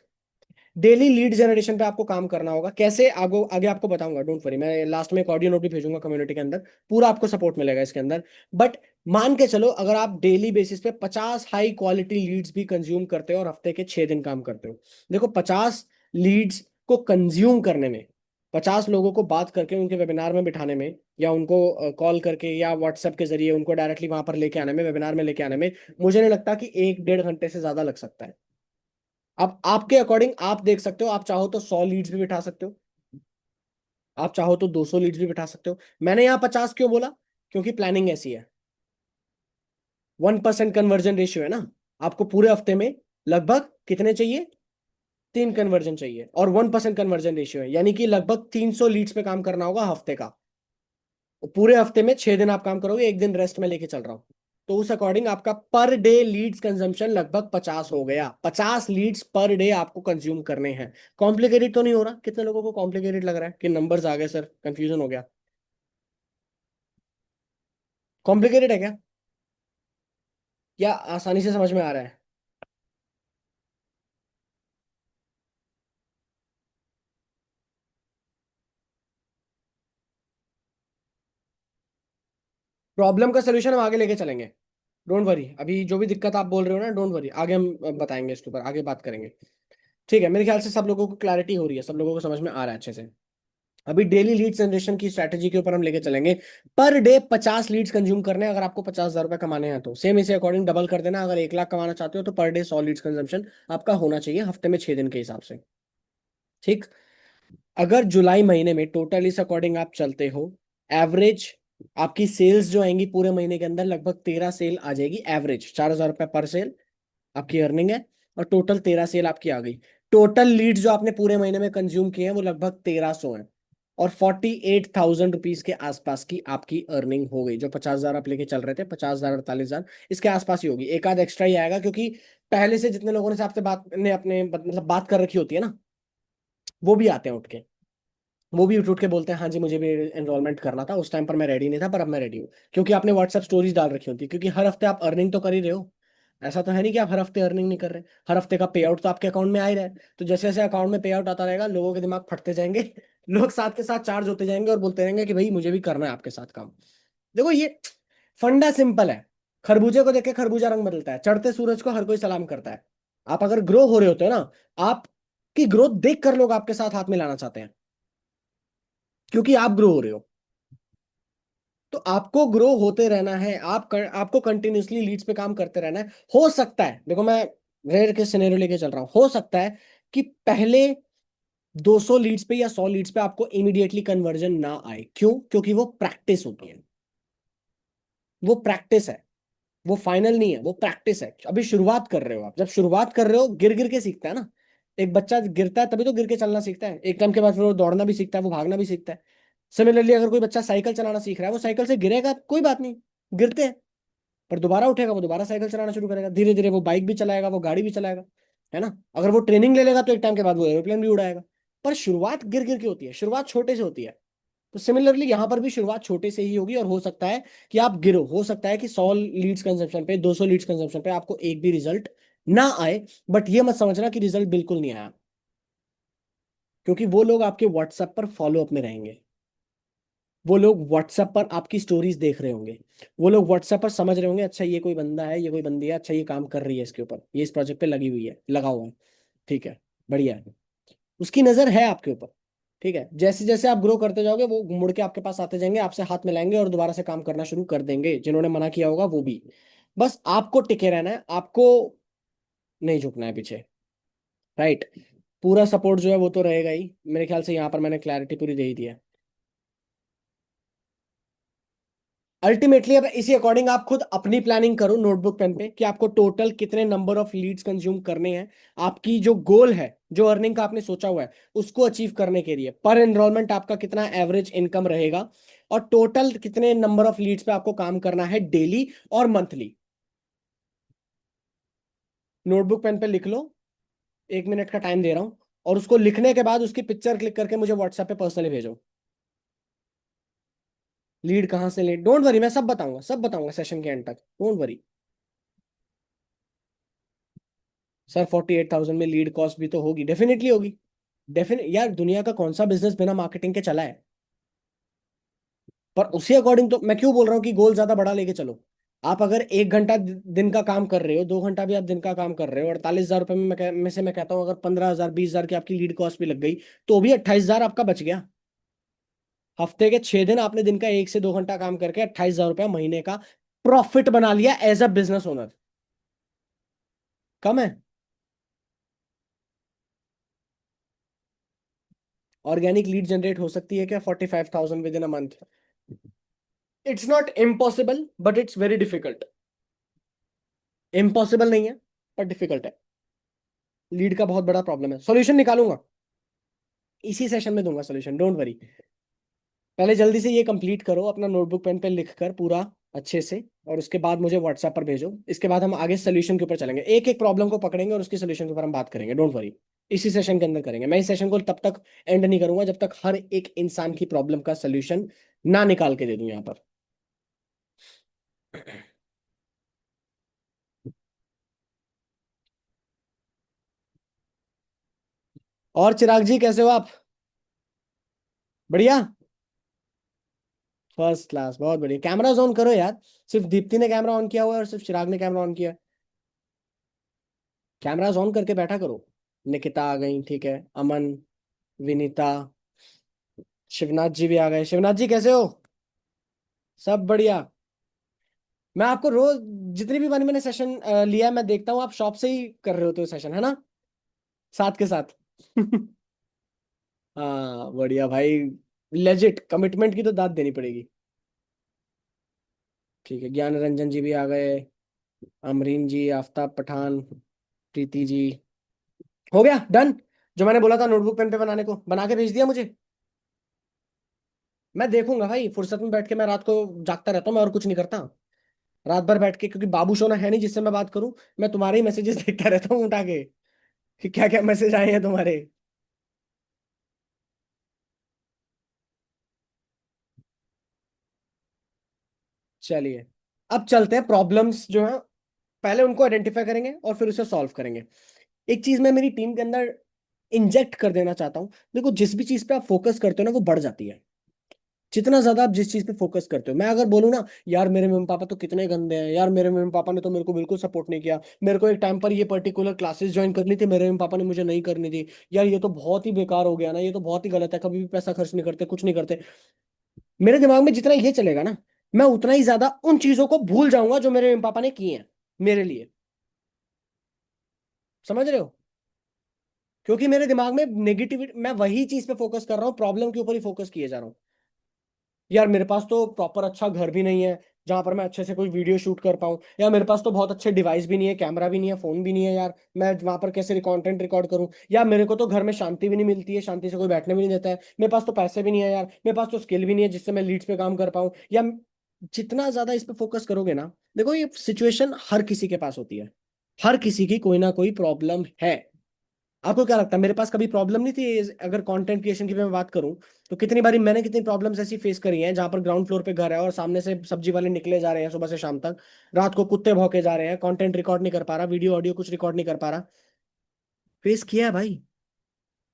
डेली लीड जनरेशन पे आपको काम करना होगा। कैसे? आगे आगे आपको बताऊंगा, डोंट वरी। मैं लास्ट में एक ऑडियो नोट भी भेजूंगा कम्युनिटी के अंदर, पूरा आपको सपोर्ट मिलेगा इसके अंदर। बट मान के चलो, अगर आप डेली बेसिस पे 50 हाई क्वालिटी लीड्स भी कंज्यूम करते हो और हफ्ते के 6 दिन काम करते हो, देखो 50 लीड्स को कंज्यूम करने में, 50 लोगों को बात करके उनके वेबिनार में बिठाने में, या उनको कॉल करके या व्हाट्सएप के जरिए उनको डायरेक्टली वहां पर लेके आने में, वेबिनार में लेके आने में, मुझे नहीं लगता कि 1 डेढ़ घंटे से ज्यादा लग सकता है। अब आपके अकॉर्डिंग आप देख सकते हो, आप चाहो तो 100 लीड्स भी बिठा सकते हो, आप चाहो तो 200 लीड्स भी बिठा सकते हो। मैंने यहाँ 50 क्यों बोला? क्योंकि प्लानिंग ऐसी है। 1% कन्वर्जन रेशियो है ना। आपको पूरे हफ्ते में लगभग कितने चाहिए? 3 कन्वर्जन चाहिए, और 1% कन्वर्जन रेशियो है, यानी कि लगभग 300 लीड्स पे काम करना होगा हफ्ते का। पूरे हफ्ते में 6 दिन आप काम करोगे, एक दिन रेस्ट में लेके चल रहा हूं, तो उस अकॉर्डिंग आपका पर डे लीड्स कंजम्पशन लगभग 50 हो गया। 50 लीड्स पर डे आपको कंज्यूम करने हैं। कॉम्प्लिकेटेड तो नहीं हो रहा? कितने लोगों को कॉम्प्लिकेटेड लग रहा है कि नंबर्स आ गए सर, कंफ्यूजन हो गया? कॉम्प्लिकेटेड है क्या, या आसानी से समझ में आ रहा है? प्रॉब्लम का सोल्यूशन हम आगे लेके चलेंगे, डोंट वरी। अभी जो भी दिक्कत आप बोल रहे हो ना, डोंट वरी, आगे हम बताएंगे, इसके ऊपर आगे बात करेंगे। ठीक है, मेरे ख्याल से सब लोगों को क्लैरिटी हो रही है, सब लोगों को समझ में आ रहा है अच्छे से। अभी डेली लीड जनरेशन की स्ट्रैटेजी के ऊपर हम लेके चलेंगे। पर डे 50 लीड्स कंज्यूम करने हैं, अगर आपको 50,000 रुपये कमाने हैं तो सेम इसे अकॉर्डिंग डबल कर देना। अगर 1 लाख कमाना चाहते हो तो पर डे 100 लीड्स कंजम्पशन आपका होना चाहिए हफ्ते में 6 दिन के हिसाब से। ठीक। अगर जुलाई महीने में टोटल इस अकॉर्डिंग आप चलते हो, एवरेज आपकी सेल्स जो आएंगी पूरे महीने के अंदर, लगभग 13 सेल आ जाएगी। एवरेज 4,000 रुपये पर सेल आपकी अर्निंग है, और टोटल 13 सेल आपकी आ गई। टोटल लीड जो आपने पूरे महीने में कंज्यूम किए हैं वो लगभग 1,300 है, और 48,000 रुपीज के आसपास की आपकी अर्निंग हो गई। जो 50,000 आप लेके चल रहे थे, 50,000 48,000 इसके आसपास ही होगी। एक आध एक्स्ट्रा ही आएगा, क्योंकि पहले से जितने लोगों ने से आपसे बात ने अपने मतलब बात कर रखी होती है ना, वो भी आते हैं उठ के, वो भी उठ के बोलते हैं हाँ जी मुझे भी एनरोलमेंट करना था, उस टाइम पर मैं रेडी नहीं था पर अब मैं रेडी हूँ। क्योंकि आपने व्हाट्सएप स्टोरीज डाल रखी होती है, क्योंकि हर हफ्ते आप अर्निंग तो कर ही रहे हो। ऐसा तो है नहीं कि आप हर हफ्ते अर्निंग नहीं कर रहे। हर हफ्ते का पे आउट तो आपके अकाउंट में आ ही रहा है। तो जैसे जैसे अकाउंट में पे आउट आता रहेगा, लोगों के दिमाग फटते जाएंगे लोग साथ के साथ चार्ज होते जाएंगे और बोलते रहेंगे कि भाई मुझे भी करना है आपके साथ काम। देखो ये फंडा सिंपल है। खरबूजे को देख के खरबूजा रंग बदलता है, चढ़ते सूरज को हर कोई सलाम करता है। आप अगर ग्रो हो रहे होते हो ना, आपकी ग्रोथ देख कर लोग आपके साथ हाथ मिलाना चाहते हैं, क्योंकि आप ग्रो हो रहे हो। तो आपको ग्रो होते रहना है, आपको कंटिन्यूअसली लीड्स पे काम करते रहना है। हो सकता है, देखो मैं रेयर के सिनेरियो लेके चल रहा हूं, हो सकता है कि पहले 200 लीड्स पे या 100 लीड्स पे आपको इमीडिएटली कन्वर्जन ना आए। क्यों? क्योंकि वो प्रैक्टिस होती है, वो प्रैक्टिस है, वो फाइनल नहीं है, वो प्रैक्टिस है। अभी शुरुआत कर रहे हो आप, जब शुरुआत कर रहे हो गिर गिर के सीखता है ना। एक बच्चा गिरता है तभी तो गिर के चलना सीखता है, एक टाइम के बाद फिर वो दौड़ना भी सीखता है, वो भागना भी सीखता है। सिमिलरली अगर कोई बच्चा साइकिल चलाना सीख रहा है, वो साइकिल से गिरेगा कोई बात नहीं, गिरते हैं, पर दोबारा उठेगा, वो दोबारा साइकिल चलाना शुरू करेगा, धीरे धीरे वो बाइक भी चलाएगा, वो गाड़ी भी चलाएगा, है ना। अगर वो ट्रेनिंग ले लेगा तो एक टाइम के बाद वो एरोप्लेन भी उड़ाएगा। पर शुरुआत गिर गिर के होती है, शुरुआत छोटे से होती है। तो सिमिलरली यहां पर भी शुरुआत छोटे से ही होगी, और हो सकता है कि आप गिरो, हो सकता है कि 100 लीड्स कंजम्पशन पे, 200 लीड्स कंजम्पशन पे आपको एक भी रिजल्ट ना आए। बट ये मत समझना कि रिजल्ट बिल्कुल नहीं आया, क्योंकि वो लोग आपके व्हाट्सएप पर फॉलो अप में रहेंगे, वो लोग व्हाट्सएप पर आपकी स्टोरीज देख रहे होंगे, वो लोग व्हाट्सएप पर समझ रहे होंगे अच्छा ये कोई बंदा है, ये कोई बंदी है, अच्छा ये काम कर रही है इसके ऊपर, ये इस प्रोजेक्ट पे लगी हुई है, लगा हुआ है, ठीक है, बढ़िया है। उसकी नजर है आपके ऊपर। ठीक है, जैसे जैसे आप ग्रो करते जाओगे वो मुड़ के आपके पास आते जाएंगे, आपसे हाथ मिलाएंगे और दोबारा से काम करना शुरू कर देंगे, जिन्होंने मना किया होगा वो भी। बस आपको टिके रहना है, आपको नहीं झुकना है पीछे। राइट। पूरा सपोर्ट जो है वो तो रहेगा ही, मेरे ख्याल से यहाँ पर मैंने क्लैरिटी पूरी दे ही दिया। अल्टीमेटली अब इसी अकॉर्डिंग आप खुद अपनी प्लानिंग करो नोटबुक पेन पे, कि आपको टोटल कितने नंबर ऑफ लीड्स कंज्यूम करने हैं, आपकी जो गोल है, जो अर्निंग का आपने सोचा हुआ है उसको अचीव करने के लिए पर एनरोलमेंट आपका कितना एवरेज इनकम रहेगा, और टोटल कितने नंबर ऑफ लीड्स पे आपको काम करना है डेली और मंथली। नोटबुक पेन पे लिख लो, 1 मिनट का टाइम दे रहा हूं, और उसको लिखने के बाद उसकी पिक्चर क्लिक करके मुझे व्हाट्सएप पे पर्सनली भेजो। लीड कहाँ से ले, डोंट वरी, मैं सब बताऊंगा, सब बताऊंगा सेशन के एंड तक, डोंट वरी। सर 48,000 में लीड कॉस्ट भी तो होगी, डेफिनेटली होगी। डेफिनेट यार, दुनिया का कौन सा बिजनेस बिना मार्केटिंग के चला है। पर उसी अकॉर्डिंग तो मैं क्यों बोल रहा हूँ कि गोल ज्यादा बड़ा लेके चलो। आप अगर 1 घंटा दिन का काम कर रहे हो, 2 घंटा भी आप दिन का काम कर रहे हो, 48,000 रुपये में में से मैं कहता हूँ अगर 15,000 20,000 की आपकी लीड कॉस्ट भी लग गई, तो भी 28,000 आपका बच गया। हफ्ते के 6 दिन आपने दिन का 1 से 2 घंटा काम करके 28,000 रुपया महीने का प्रॉफिट बना लिया एज अ बिजनेस ओनर। कम है? ऑर्गेनिक लीड जनरेट हो सकती है क्या 45,000 with in a month? It's not impossible but it's very difficult. Impossible नहीं है, पर डिफिकल्ट है। लीड का बहुत बड़ा प्रॉब्लम है, सॉल्यूशन निकालूंगा, इसी सेशन में दूंगा सॉल्यूशन, डोंट वरी। पहले जल्दी से ये कंप्लीट करो अपना नोटबुक पेन पे लिख कर पूरा अच्छे से, और उसके बाद मुझे व्हाट्सएप पर भेजो। इसके बाद हम आगे सोल्यूशन के ऊपर चलेंगे, एक एक प्रॉब्लम को पकड़ेंगे और उसके सोल्यूशन के ऊपर हम बात करेंगे, डोंट वरी। इसी सेशन के अंदर करेंगे, मैं इस सेशन को तब तक एंड नहीं करूंगा जब तक हर एक इंसान की प्रॉब्लम का सोल्यूशन ना निकाल के दे दूं यहाँ पर। और चिराग जी कैसे हो आप? बढ़िया। फर्स्ट क्लास, बहुत बढ़िया। कैमरा ऑन करो यार, सिर्फ दीप्ति ने कैमरा ऑन किया हुआ है और सिर्फ चिराग ने कैमरा ऑन किया है। कैमराज ऑन करके बैठा करो। निकिता आ गई, ठीक है, अमन, विनीता, शिवनाथ जी भी आ गए। शिवनाथ जी कैसे हो? सब बढ़िया। मैं आपको रोज जितनी भी बार मैंने सेशन लिया है, मैं देखता हूँ आप शॉप से ही कर रहे होते हो सेशन, है ना, साथ के साथ। हाँ बढ़िया भाई, लेजिट कमिटमेंट की तो दाद देनी पड़ेगी। ठीक है, ज्ञान रंजन जी भी आ गए, अमरीन जी, आफ्ताब पठान, प्रीति जी। हो गया डन। जो मैंने बोला था नोटबुक पेन पे बनाने को, बना के भेज दिया मुझे। मैं देखूंगा भाई, फुर्सत में बैठ के मैं रात को जागता रहता हूँ, मैं और कुछ नहीं करता। रात भर बैठ के, क्योंकि बाबू सोना है नहीं जिससे मैं बात करूं, मैं तुम्हारे ही मैसेजेस देखता रहता हूँ उठा के, कि क्या क्या मैसेज आए हैं तुम्हारे। चलिए, अब चलते हैं प्रॉब्लम्स जो है, पहले उनको आइडेंटिफाई करेंगे और फिर उसे सॉल्व करेंगे। एक चीज मैं मेरी टीम के अंदर इंजेक्ट कर देना चाहता हूँ, देखो जिस भी चीज पे आप फोकस करते हो ना वो बढ़ जाती है। जितना ज्यादा आप जिस चीज पे फोकस करते हो, मैं अगर बोलूँ ना यार मेरे मम्मी पापा तो कितने गंदे हैं, यार मेरे मम्मी पापा ने तो मेरे को बिल्कुल सपोर्ट नहीं किया, मेरे को एक टाइम पर ये पर्टिकुलर क्लासेस ज्वाइन करनी थी, मेरे मम्मी पापा ने मुझे नहीं करनी थी, यार ये तो बहुत ही बेकार हो गया ना, ये तो बहुत ही गलत है, कभी भी पैसा खर्च नहीं करते, कुछ नहीं करते, मेरे दिमाग में जितना ये चलेगा ना, मैं उतना ही ज्यादा उन चीजों को भूल जाऊंगा जो मेरे मम्मी पापा ने की हैं मेरे लिए। समझ रहे हो? क्योंकि मेरे दिमाग में नेगेटिविटी, मैं वही चीज पे फोकस कर रहा हूँ, प्रॉब्लम के ऊपर ही फोकस किए जा रहा हूँ। यार मेरे पास तो प्रॉपर अच्छा घर भी नहीं है जहां पर मैं अच्छे से कोई वीडियो शूट कर पाऊं, या मेरे पास तो बहुत अच्छे डिवाइस भी नहीं है, कैमरा भी नहीं है, फोन भी नहीं है, यार मैं वहां पर कैसे कंटेंट रिकॉर्ड करूं, या मेरे को तो घर में शांति भी नहीं मिलती है, शांति से कोई बैठने भी नहीं देता है, मेरे पास तो पैसे भी नहीं है, यार मेरे पास तो स्किल भी नहीं है जिससे मैं लीड्स पे काम कर पाऊं, या जितना ज्यादा इस पे फोकस करोगे ना, देखो ये सिचुएशन हर किसी के पास होती है। हर किसी की कोई ना कोई प्रॉब्लम है। आपको क्या लगता है मेरे पास कभी प्रॉब्लम नहीं थी? अगर कंटेंट क्रिएशन की मैं बात करूं तो कितनी बारी मैंने कितनी प्रॉब्लम्स ऐसी फेस करी हैं, जहां पर ग्राउंड फ्लोर पे घर है और सामने से सब्जी वाले निकले जा रहे हैं सुबह से शाम तक, रात को कुत्ते भौंके जा रहे हैं, कंटेंट रिकॉर्ड नहीं कर पा रहा, वीडियो ऑडियो कुछ रिकॉर्ड नहीं कर पा रहा। फेस किया है भाई।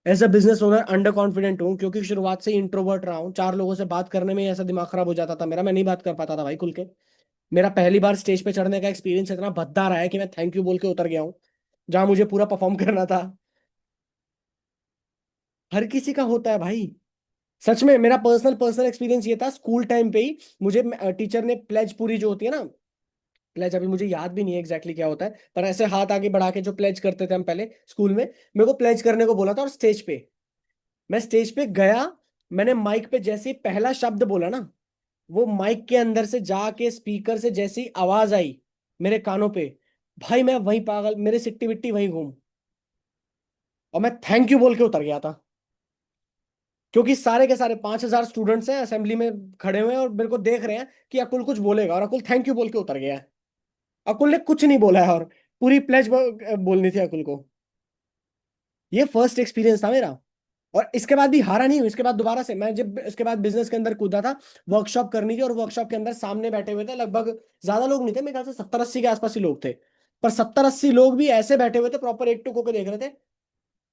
As a business owner under confident हूँ, क्योंकि शुरुआत से इंट्रोवर्ट रहा हूँ। चार लोगों से बात करने में ही ऐसा दिमाग खराब हो जाता था मेरा, मैं नहीं बात कर पाता था भाई खुल के। मेरा पहली बार स्टेज पे चढ़ने का एक्सपीरियंस इतना भद्दा रहा है कि मैं थैंक यू बोल के उतर गया हूँ, जहां मुझे पूरा परफॉर्म करना था। हर किसी का होता है भाई। सच में मेरा पर्सनल पर्सनल एक्सपीरियंस ये था, स्कूल टाइम पे ही मुझे टीचर ने प्लेज पूरी जो होती है ना, प्लेज अभी मुझे याद भी नहीं है एग्जैक्टली क्या होता है, पर ऐसे हाथ आगे बढ़ा के जो प्लेज करते थे हम पहले स्कूल में, मेरे को प्लेज करने को बोला था। और स्टेज पे मैं स्टेज पे गया, मैंने माइक पे जैसे ही पहला शब्द बोला ना, वो माइक के अंदर से जाके स्पीकर से जैसी आवाज आई मेरे कानों पे, भाई मैं वहीं पागल, मेरे सिट्टी विट्टी वहीं घूम, और मैं थैंक यू बोल के उतर गया था। क्योंकि सारे के सारे 5,000 स्टूडेंट्स हैं असेंबली में खड़े हुए हैं और मेरे को देख रहे हैं कि अकुल कुछ बोलेगा, और अकुल थैंक यू बोल के उतर गया है। अकुल ने कुछ नहीं बोला है, और पूरी प्लेज बोलनी थी अकुल को। ये फर्स्ट एक्सपीरियंस था मेरा। और इसके बाद भी हारा नहीं हूं, इसके बाद दोबारा से मैं जब इसके बाद बिजनेस के अंदर कूदा था, वर्कशॉप करनी थी, और वर्कशॉप के अंदर सामने बैठे हुए थे लगभग, ज्यादा लोग नहीं थे, मेरे ख्याल से 70-80 के आसपास ही लोग थे। पर 70-80 लोग भी ऐसे बैठे हुए थे, प्रॉपर एक टुक होकर देख रहे थे।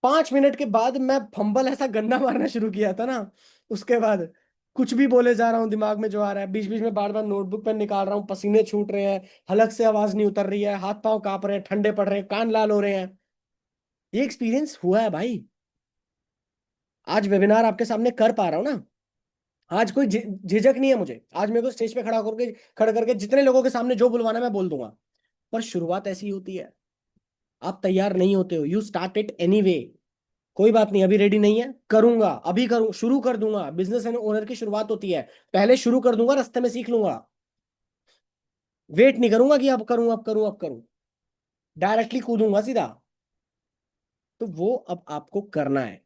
5 मिनट के बाद मैं फंबल ऐसा गंदा मारना शुरू किया था ना, उसके बाद कुछ भी बोले जा रहा हूँ, दिमाग में जो आ रहा है, बीच बीच में बार बार नोटबुक पेन निकाल रहा हूँ, पसीने छूट रहे हैं, हलक से आवाज नहीं उतर रही है, हाथ पांव कांप रहे हैं, ठंडे पड़ रहे हैं, कान लाल हो रहे हैं। ये एक्सपीरियंस हुआ है भाई। आज वेबिनार आपके सामने कर पा रहा हूँ ना, आज कोई झिझक नहीं है मुझे। आज मेरे को स्टेज पे खड़ा करके जितने लोगों के सामने जो बुलवाना है मैं बोल दूंगा। पर शुरुआत ऐसी होती है, आप तैयार नहीं होते हो, you start it any way. कोई बात नहीं, अभी रेडी नहीं है, करूंगा, अभी करूँ, शुरू कर दूंगा। बिजनेस एंड ओनर की शुरुआत होती है, पहले शुरू कर दूंगा, रास्ते में सीख लूंगा। वेट नहीं करूंगा कि अब करूं अब करूं अब करूं, डायरेक्टली कूदूंगा सीधा। तो वो अब आपको करना है,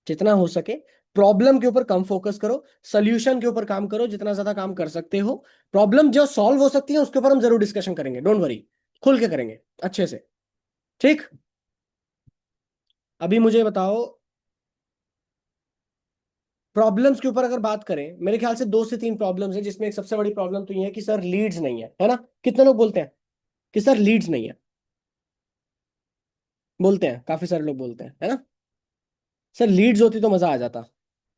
जितना हो सके प्रॉब्लम के ऊपर कम फोकस करो, सोल्यूशन के ऊपर काम करो, जितना ज्यादा काम कर सकते हो। प्रॉब्लम जो सॉल्व हो सकती है उसके ऊपर हम जरूर डिस्कशन करेंगे, डोंट वरी, खुल के करेंगे अच्छे से। ठीक। अभी मुझे बताओ, प्रॉब्लम्स के ऊपर अगर बात करें, मेरे ख्याल से 2 से 3 प्रॉब्लम्स हैं, जिसमें एक सबसे बड़ी प्रॉब्लम तो ये है कि सर लीड्स नहीं है ना? कितने लोग बोलते हैं कि सर लीड्स नहीं है? बोलते हैं, काफी सारे लोग बोलते हैं, है ना? सर लीड्स होती तो मजा आ जाता।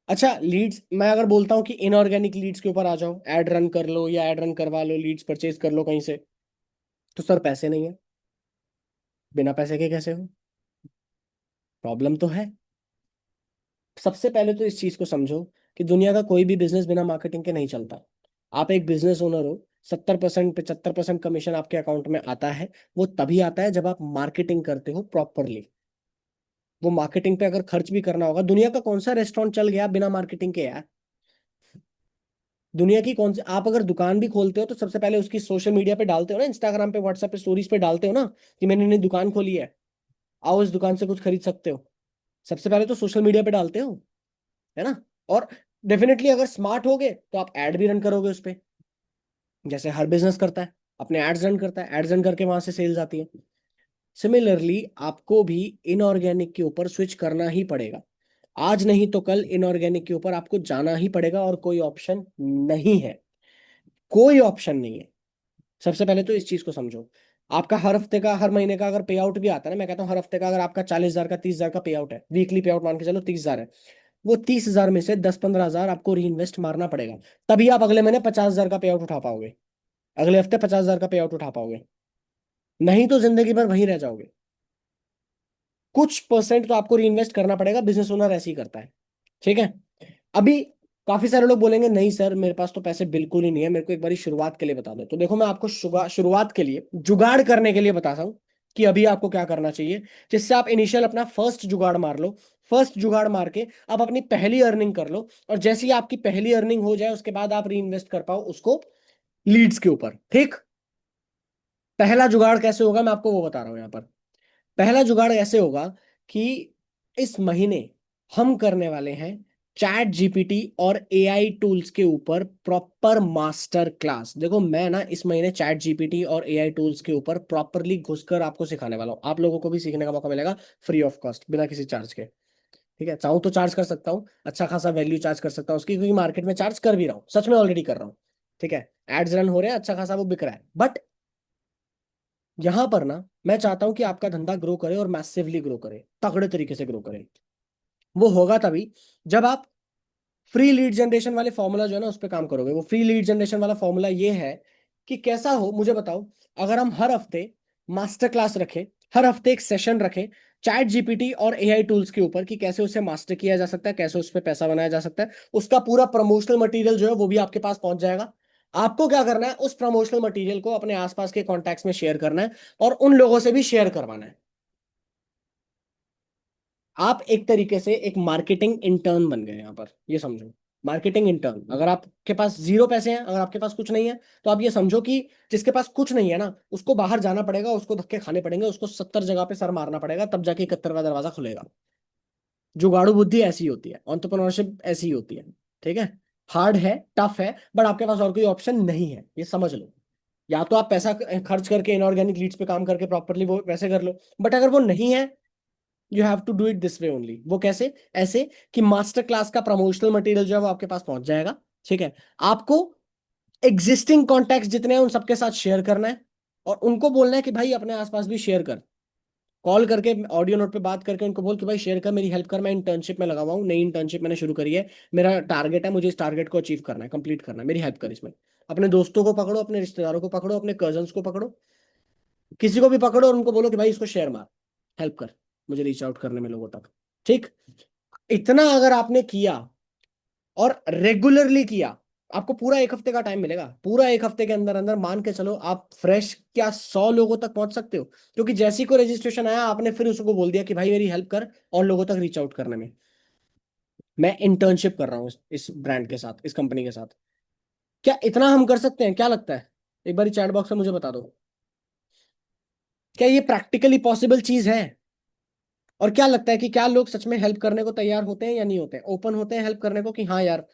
अच्छा, लीड्स मैं अगर बोलता हूँ कि इनऑर्गेनिक लीड्स के ऊपर आ जाओ, एड रन कर लो या एड रन करवा लो, लीड्स परचेज कर लो कहीं से, तो सर पैसे नहीं है। बिना पैसे के कैसे हो? प्रॉब्लम तो है। सबसे पहले तो इस चीज को समझो कि दुनिया का कोई भी बिजनेस बिना मार्केटिंग के नहीं चलता। आप एक बिजनेस ओनर हो, 70% 75% कमीशन आपके अकाउंट में आता है, वो तभी आता है जब आप मार्केटिंग करते हो प्रॉपरली। वो मार्केटिंग पे अगर खर्च भी करना होगा, दुनिया का कौन सा रेस्टोरेंट चल गया बिना मार्केटिंग के यार? दुनिया की कौन सी, आप अगर दुकान भी खोलते हो तो सबसे पहले उसकी सोशल मीडिया पे डालते हो ना, इंस्टाग्राम पे व्हाट्सएप पे स्टोरीज पे डालते हो ना कि मैंने नई दुकान खोली है, आओ इस दुकान से कुछ खरीद सकते हो। सबसे पहले तो सोशल मीडिया पे डालते हो, है ना? और डेफिनेटली अगर स्मार्ट होगे तो आप एड भी रन करोगे उस पे, जैसे हर बिजनेस करता है, अपने एड्स रन करता है, एड्स रन करके वहां से सेल्स आती है। सिमिलरली आपको भी इनऑर्गेनिक के ऊपर स्विच करना ही पड़ेगा। आज नहीं तो कल इनऑर्गेनिक के ऊपर आपको जाना ही पड़ेगा, और कोई ऑप्शन नहीं है, कोई ऑप्शन नहीं है। सबसे पहले तो इस चीज को समझो। आपका हर हफ्ते का, हर महीने का अगर पे आउट भी आता है ना, मैं कहता हूँ हर हफ्ते का अगर आपका 40,000 का 30,000 का पे आउट है, वीकली पे आउट मान के चलो 30,000 है, वो 30,000 में से 10-15,000 आपको री इन्वेस्ट मारना पड़ेगा। तभी आप अगले महीने 50,000 का पे आउट उठा पाओगे, अगले हफ्ते 50,000 का पे आउट उठा पाओगे। नहीं तो जिंदगी भर वहीं रह जाओगे। कुछ परसेंट तो आपको री इन्वेस्ट करना पड़ेगा, बिजनेस ओनर ऐसे ही करता है। ठीक है। अभी काफी सारे लोग बोलेंगे नहीं सर मेरे पास तो पैसे बिल्कुल ही नहीं है, मेरे को एक बारी शुरुआत के लिए बता दो। तो देखो, मैं आपको शुरुआत के लिए, जुगाड़ करने के लिए बताता हूँ कि अभी आपको क्या करना चाहिए, जिससे आप इनिशियल अपना फर्स्ट जुगाड़ मार लो। फर्स्ट जुगाड़ मार के आप अपनी पहली अर्निंग कर लो, और जैसे ही आपकी पहली अर्निंग हो जाए उसके बाद आप री इन्वेस्ट कर पाओ उसको लीड्स के ऊपर। ठीक। पहला जुगाड़ कैसे होगा मैं आपको वो बता रहा हूं यहाँ पर। पहला जुगाड़ ऐसे होगा कि इस महीने हम करने वाले हैं चैट जीपीटी और एआई टूल्स के ऊपर प्रॉपर मास्टर क्लास। देखो मैं ना इस महीने चैट जीपीटी और एआई टूल्स के ऊपर प्रॉपरली घुसकर आपको सिखाने वाला हूँ। आप लोगों को भी सीखने का मौका मिलेगा फ्री ऑफ कॉस्ट, बिना किसी चार्ज के। ठीक है, चाहूँ तो चार्ज कर सकता हूँ, अच्छा खासा वैल्यू चार्ज कर सकता हूँ उसकी, क्योंकि मार्केट में चार्ज कर भी रहा हूँ, सच में ऑलरेडी कर रहा हूँ। ठीक है, एड्स रन हो रहे हैं, अच्छा खासा वो बिक रहा है। बट यहां पर ना मैं चाहता हूं कि आपका धंधा ग्रो करे और मैसिवली ग्रो करे, तगड़े तरीके से ग्रो करे। वो होगा तभी जब आप फ्री लीड जनरेशन वाले फॉर्मूला जो है ना उस पर काम करोगे। वो फ्री लीड जनरेशन वाला फॉर्मूला ये है कि कैसा हो मुझे बताओ। अगर हम हर हफ्ते मास्टर क्लास रखें, हर हफ्ते एक सेशन रखें चैट जीपीटी और एआई टूल्स के ऊपर, कि कैसे उसे मास्टर किया जा सकता है, कैसे उस पर पैसा बनाया जा सकता है, उसका पूरा प्रमोशनल मटेरियल जो है वो भी आपके पास पहुंच जाएगा। आपको क्या करना है, उस प्रमोशनल मटेरियल को अपने आसपास के कॉन्टैक्ट्स में शेयर करना है और उन लोगों से भी शेयर करवाना है। आप एक तरीके से एक मार्केटिंग इंटर्न बन गए यहाँ पर, ये समझो। मार्केटिंग इंटर्न, अगर आपके पास जीरो पैसे हैं, अगर आपके पास कुछ नहीं है, तो आप ये समझो कि जिसके पास कुछ नहीं है ना उसको बाहर जाना पड़ेगा, उसको धक्के खाने पड़ेंगे, उसको 70 जगह पे सर मारना पड़ेगा, तब जाके 71वां दरवाजा खुलेगा। जुगाड़ू बुद्धि ऐसी होती है, एंटरप्रेन्योरशिप ऐसी ही होती है। ठीक है, हार्ड है, टफ है, बट आपके पास और कोई ऑप्शन नहीं है, ये समझ लो। या तो आप पैसा खर्च करके इनऑर्गेनिक लीड्स पे काम करके प्रॉपरली वो वैसे कर लो, बट अगर वो नहीं है, you have to do it this way only. वो कैसे? ऐसे कि मास्टर क्लास का प्रमोशनल मटेरियल जो है वो आपके पास पहुंच जाएगा। ठीक है, आपको एग्जिस्टिंग कॉन्टैक्ट्स जितने हैं उन सबके साथ शेयर करना है और उनको बोलना है कि भाई अपने आसपास भी शेयर कर। कॉल करके, ऑडियो नोट पे बात करके उनको बोल कि भाई शेयर कर, मेरी हेल्प कर, मैं इंटर्नशिप में लगा हुआ हूँ, नई इंटर्नशिप मैंने शुरू करी है, मेरा टारगेट है, मुझे इस टारगेट को अचीव करना है, कंप्लीट करना है, मेरी हेल्प कर इसमें। अपने दोस्तों को पकड़ो, अपने रिश्तेदारों को पकड़ो, अपने कजन्स को पकड़ो, किसी को भी पकड़ो और उनको बोलो कि भाई इसको शेयर मार, हेल्प कर मुझे रीच आउट करने में लोगों तक। ठीक, इतना अगर आपने किया और रेगुलरली किया, आपको पूरा एक हफ्ते का टाइम मिलेगा। पूरा एक हफ्ते के अंदर अंदर मान के चलो आप फ्रेश क्या 100 लोगों तक पहुंच सकते हो। क्योंकि जैसी को रजिस्ट्रेशन आया आपने फिर उसको बोल दिया कि भाई मेरी हेल्प कर और लोगों तक रीच आउट करने में। मैं इंटर्नशिप कर रहा हूँ इस ब्रांड के साथ, इस कंपनी के साथ। क्या इतना हम कर सकते हैं? क्या लगता है? एक बार चैट बॉक्स में मुझे बता दो, क्या ये प्रैक्टिकली पॉसिबल चीज है? और क्या लगता है कि क्या लोग सच में हेल्प करने को तैयार होते हैं या नहीं होते हैं, ओपन होते हैं हेल्प करने को कि हाँ यार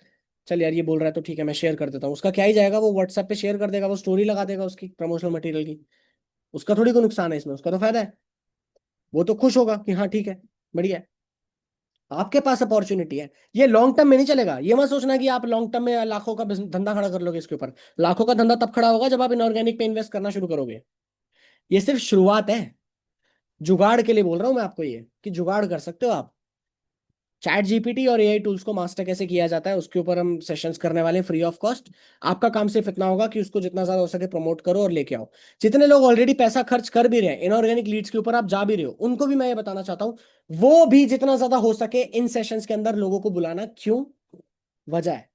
चल यार ये बोल रहा है तो ठीक है मैं शेयर कर देता हूँ। उसका क्या ही जाएगा, वो व्हाट्सएप पे शेयर कर देगा, वो स्टोरी लगा देगा उसकी प्रमोशनल मटेरियल की। उसका थोड़ी कोई नुकसान है इसमें, उसका तो फायदा है। वो तो खुश होगा कि हाँ ठीक है, बढ़िया है। आपके पास अपॉर्चुनिटी है। ये लॉन्ग टर्म में नहीं चलेगा। ये मत सोचना कि आप लॉन्ग टर्म में लाखों का धंधा खड़ा कर लोगे इसके ऊपर। लाखों का धंधा तब खड़ा होगा जब आप इनऑर्गेनिक पे इन्वेस्ट करना शुरू करोगे। ये सिर्फ शुरुआत है। जुगाड़ के लिए बोल रहा हूं मैं आपको, ये कि जुगाड़ कर सकते हो आप। चैट जीपीटी और एआई टूल्स को मास्टर कैसे किया जाता है उसके ऊपर हम सेशंस करने वाले हैं फ्री ऑफ कॉस्ट। आपका काम सिर्फ इतना होगा कि उसको जितना ज्यादा हो सके प्रमोट करो और लेके आओ। जितने लोग ऑलरेडी पैसा खर्च कर भी रहे हैं इनऑर्गेनिक लीड्स के ऊपर, आप जा भी रहे हो, उनको भी मैं ये बताना चाहता हूँ वो भी जितना ज्यादा हो सके इन सेशंस के अंदर लोगों को बुलाना। क्यों? वजह है,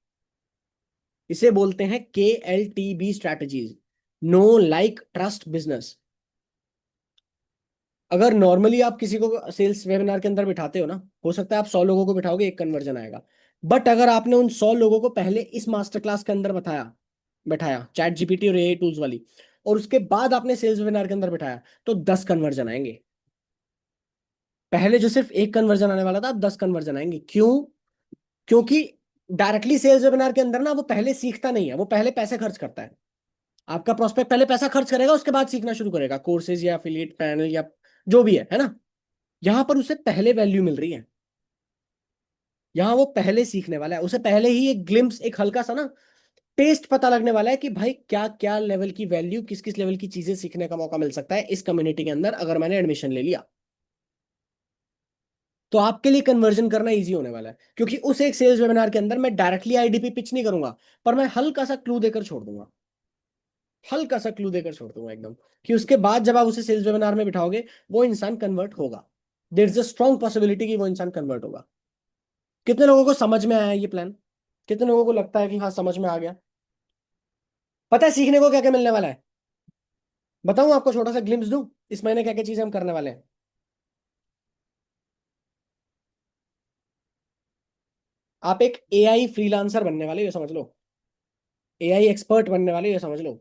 इसे बोलते हैं KLTB strategies, know like trust business. अगर नॉर्मली आप किसी को सेल्स वेबिनार के अंदर बिठाते हो ना, हो सकता है आप 100 लोगों को बिठाओगे, एक कन्वर्जन आएगा। बट अगर आपने उन 100 लोगों को पहले इस मास्टर क्लास के अंदर बताया, बैठाया चैट जीपीटी और एआई टूल्स वाली, और उसके बाद आपने सेल्स वेबिनार के अंदर बिठाया, तो 10 कन्वर्जन आएंगे। पहले जो सिर्फ एक कन्वर्जन आने वाला था, अब 10 कन्वर्जन आएंगे। क्यों? क्योंकि डायरेक्टली सेल्स वेबिनार के अंदर ना वो पहले सीखता नहीं है, वो पहले पैसे खर्च करता है। आपका प्रोस्पेक्ट पहले पैसा खर्च करेगा, उसके बाद सीखना शुरू करेगा, कोर्सेज या एफिलिएट पैनल या जो भी है ना। यहां पर उसे पहले वैल्यू मिल रही है। यहाँ वो पहले सीखने वाला है, उसे पहले ही एक ग्लिम्स, एक हल्का सा ना टेस्ट पता लगने वाला है कि भाई क्या क्या लेवल की वैल्यू, किस किस लेवल की चीजें सीखने का मौका मिल सकता है इस कम्युनिटी के अंदर अगर मैंने एडमिशन ले लिया। तो आपके लिए कन्वर्जन करना इजी होने वाला है, क्योंकि उस एक सेल्स वेबिनार के अंदर मैं डायरेक्टली आईडीपी पिच नहीं करूंगा, पर मैं हल्का सा क्लू देकर छोड़ दूंगा। हल्का सा क्लू देकर छोड़ दूंगा एकदम, कि उसके बाद जब आप उसे सेल्स वेबिनार में बिठाओगे वो इंसान कन्वर्ट होगा। There is a strong possibility कि वो इंसान कन्वर्ट होगा। कितने लोगों को समझ में आया ये प्लान? कितने लोगों को लगता है कि हाँ समझ में आ गया? पता है सीखने को क्या क्या मिलने वाला है? बताऊं आपको, छोटा सा ग्लिम्स दूं इस महीने क्या क्या चीजें हम करने वाले हैं। आप एक एआई फ्रीलांसर बनने वाले हो, ये समझ लो। एआई एक्सपर्ट बनने वाले हो, ये समझ लो।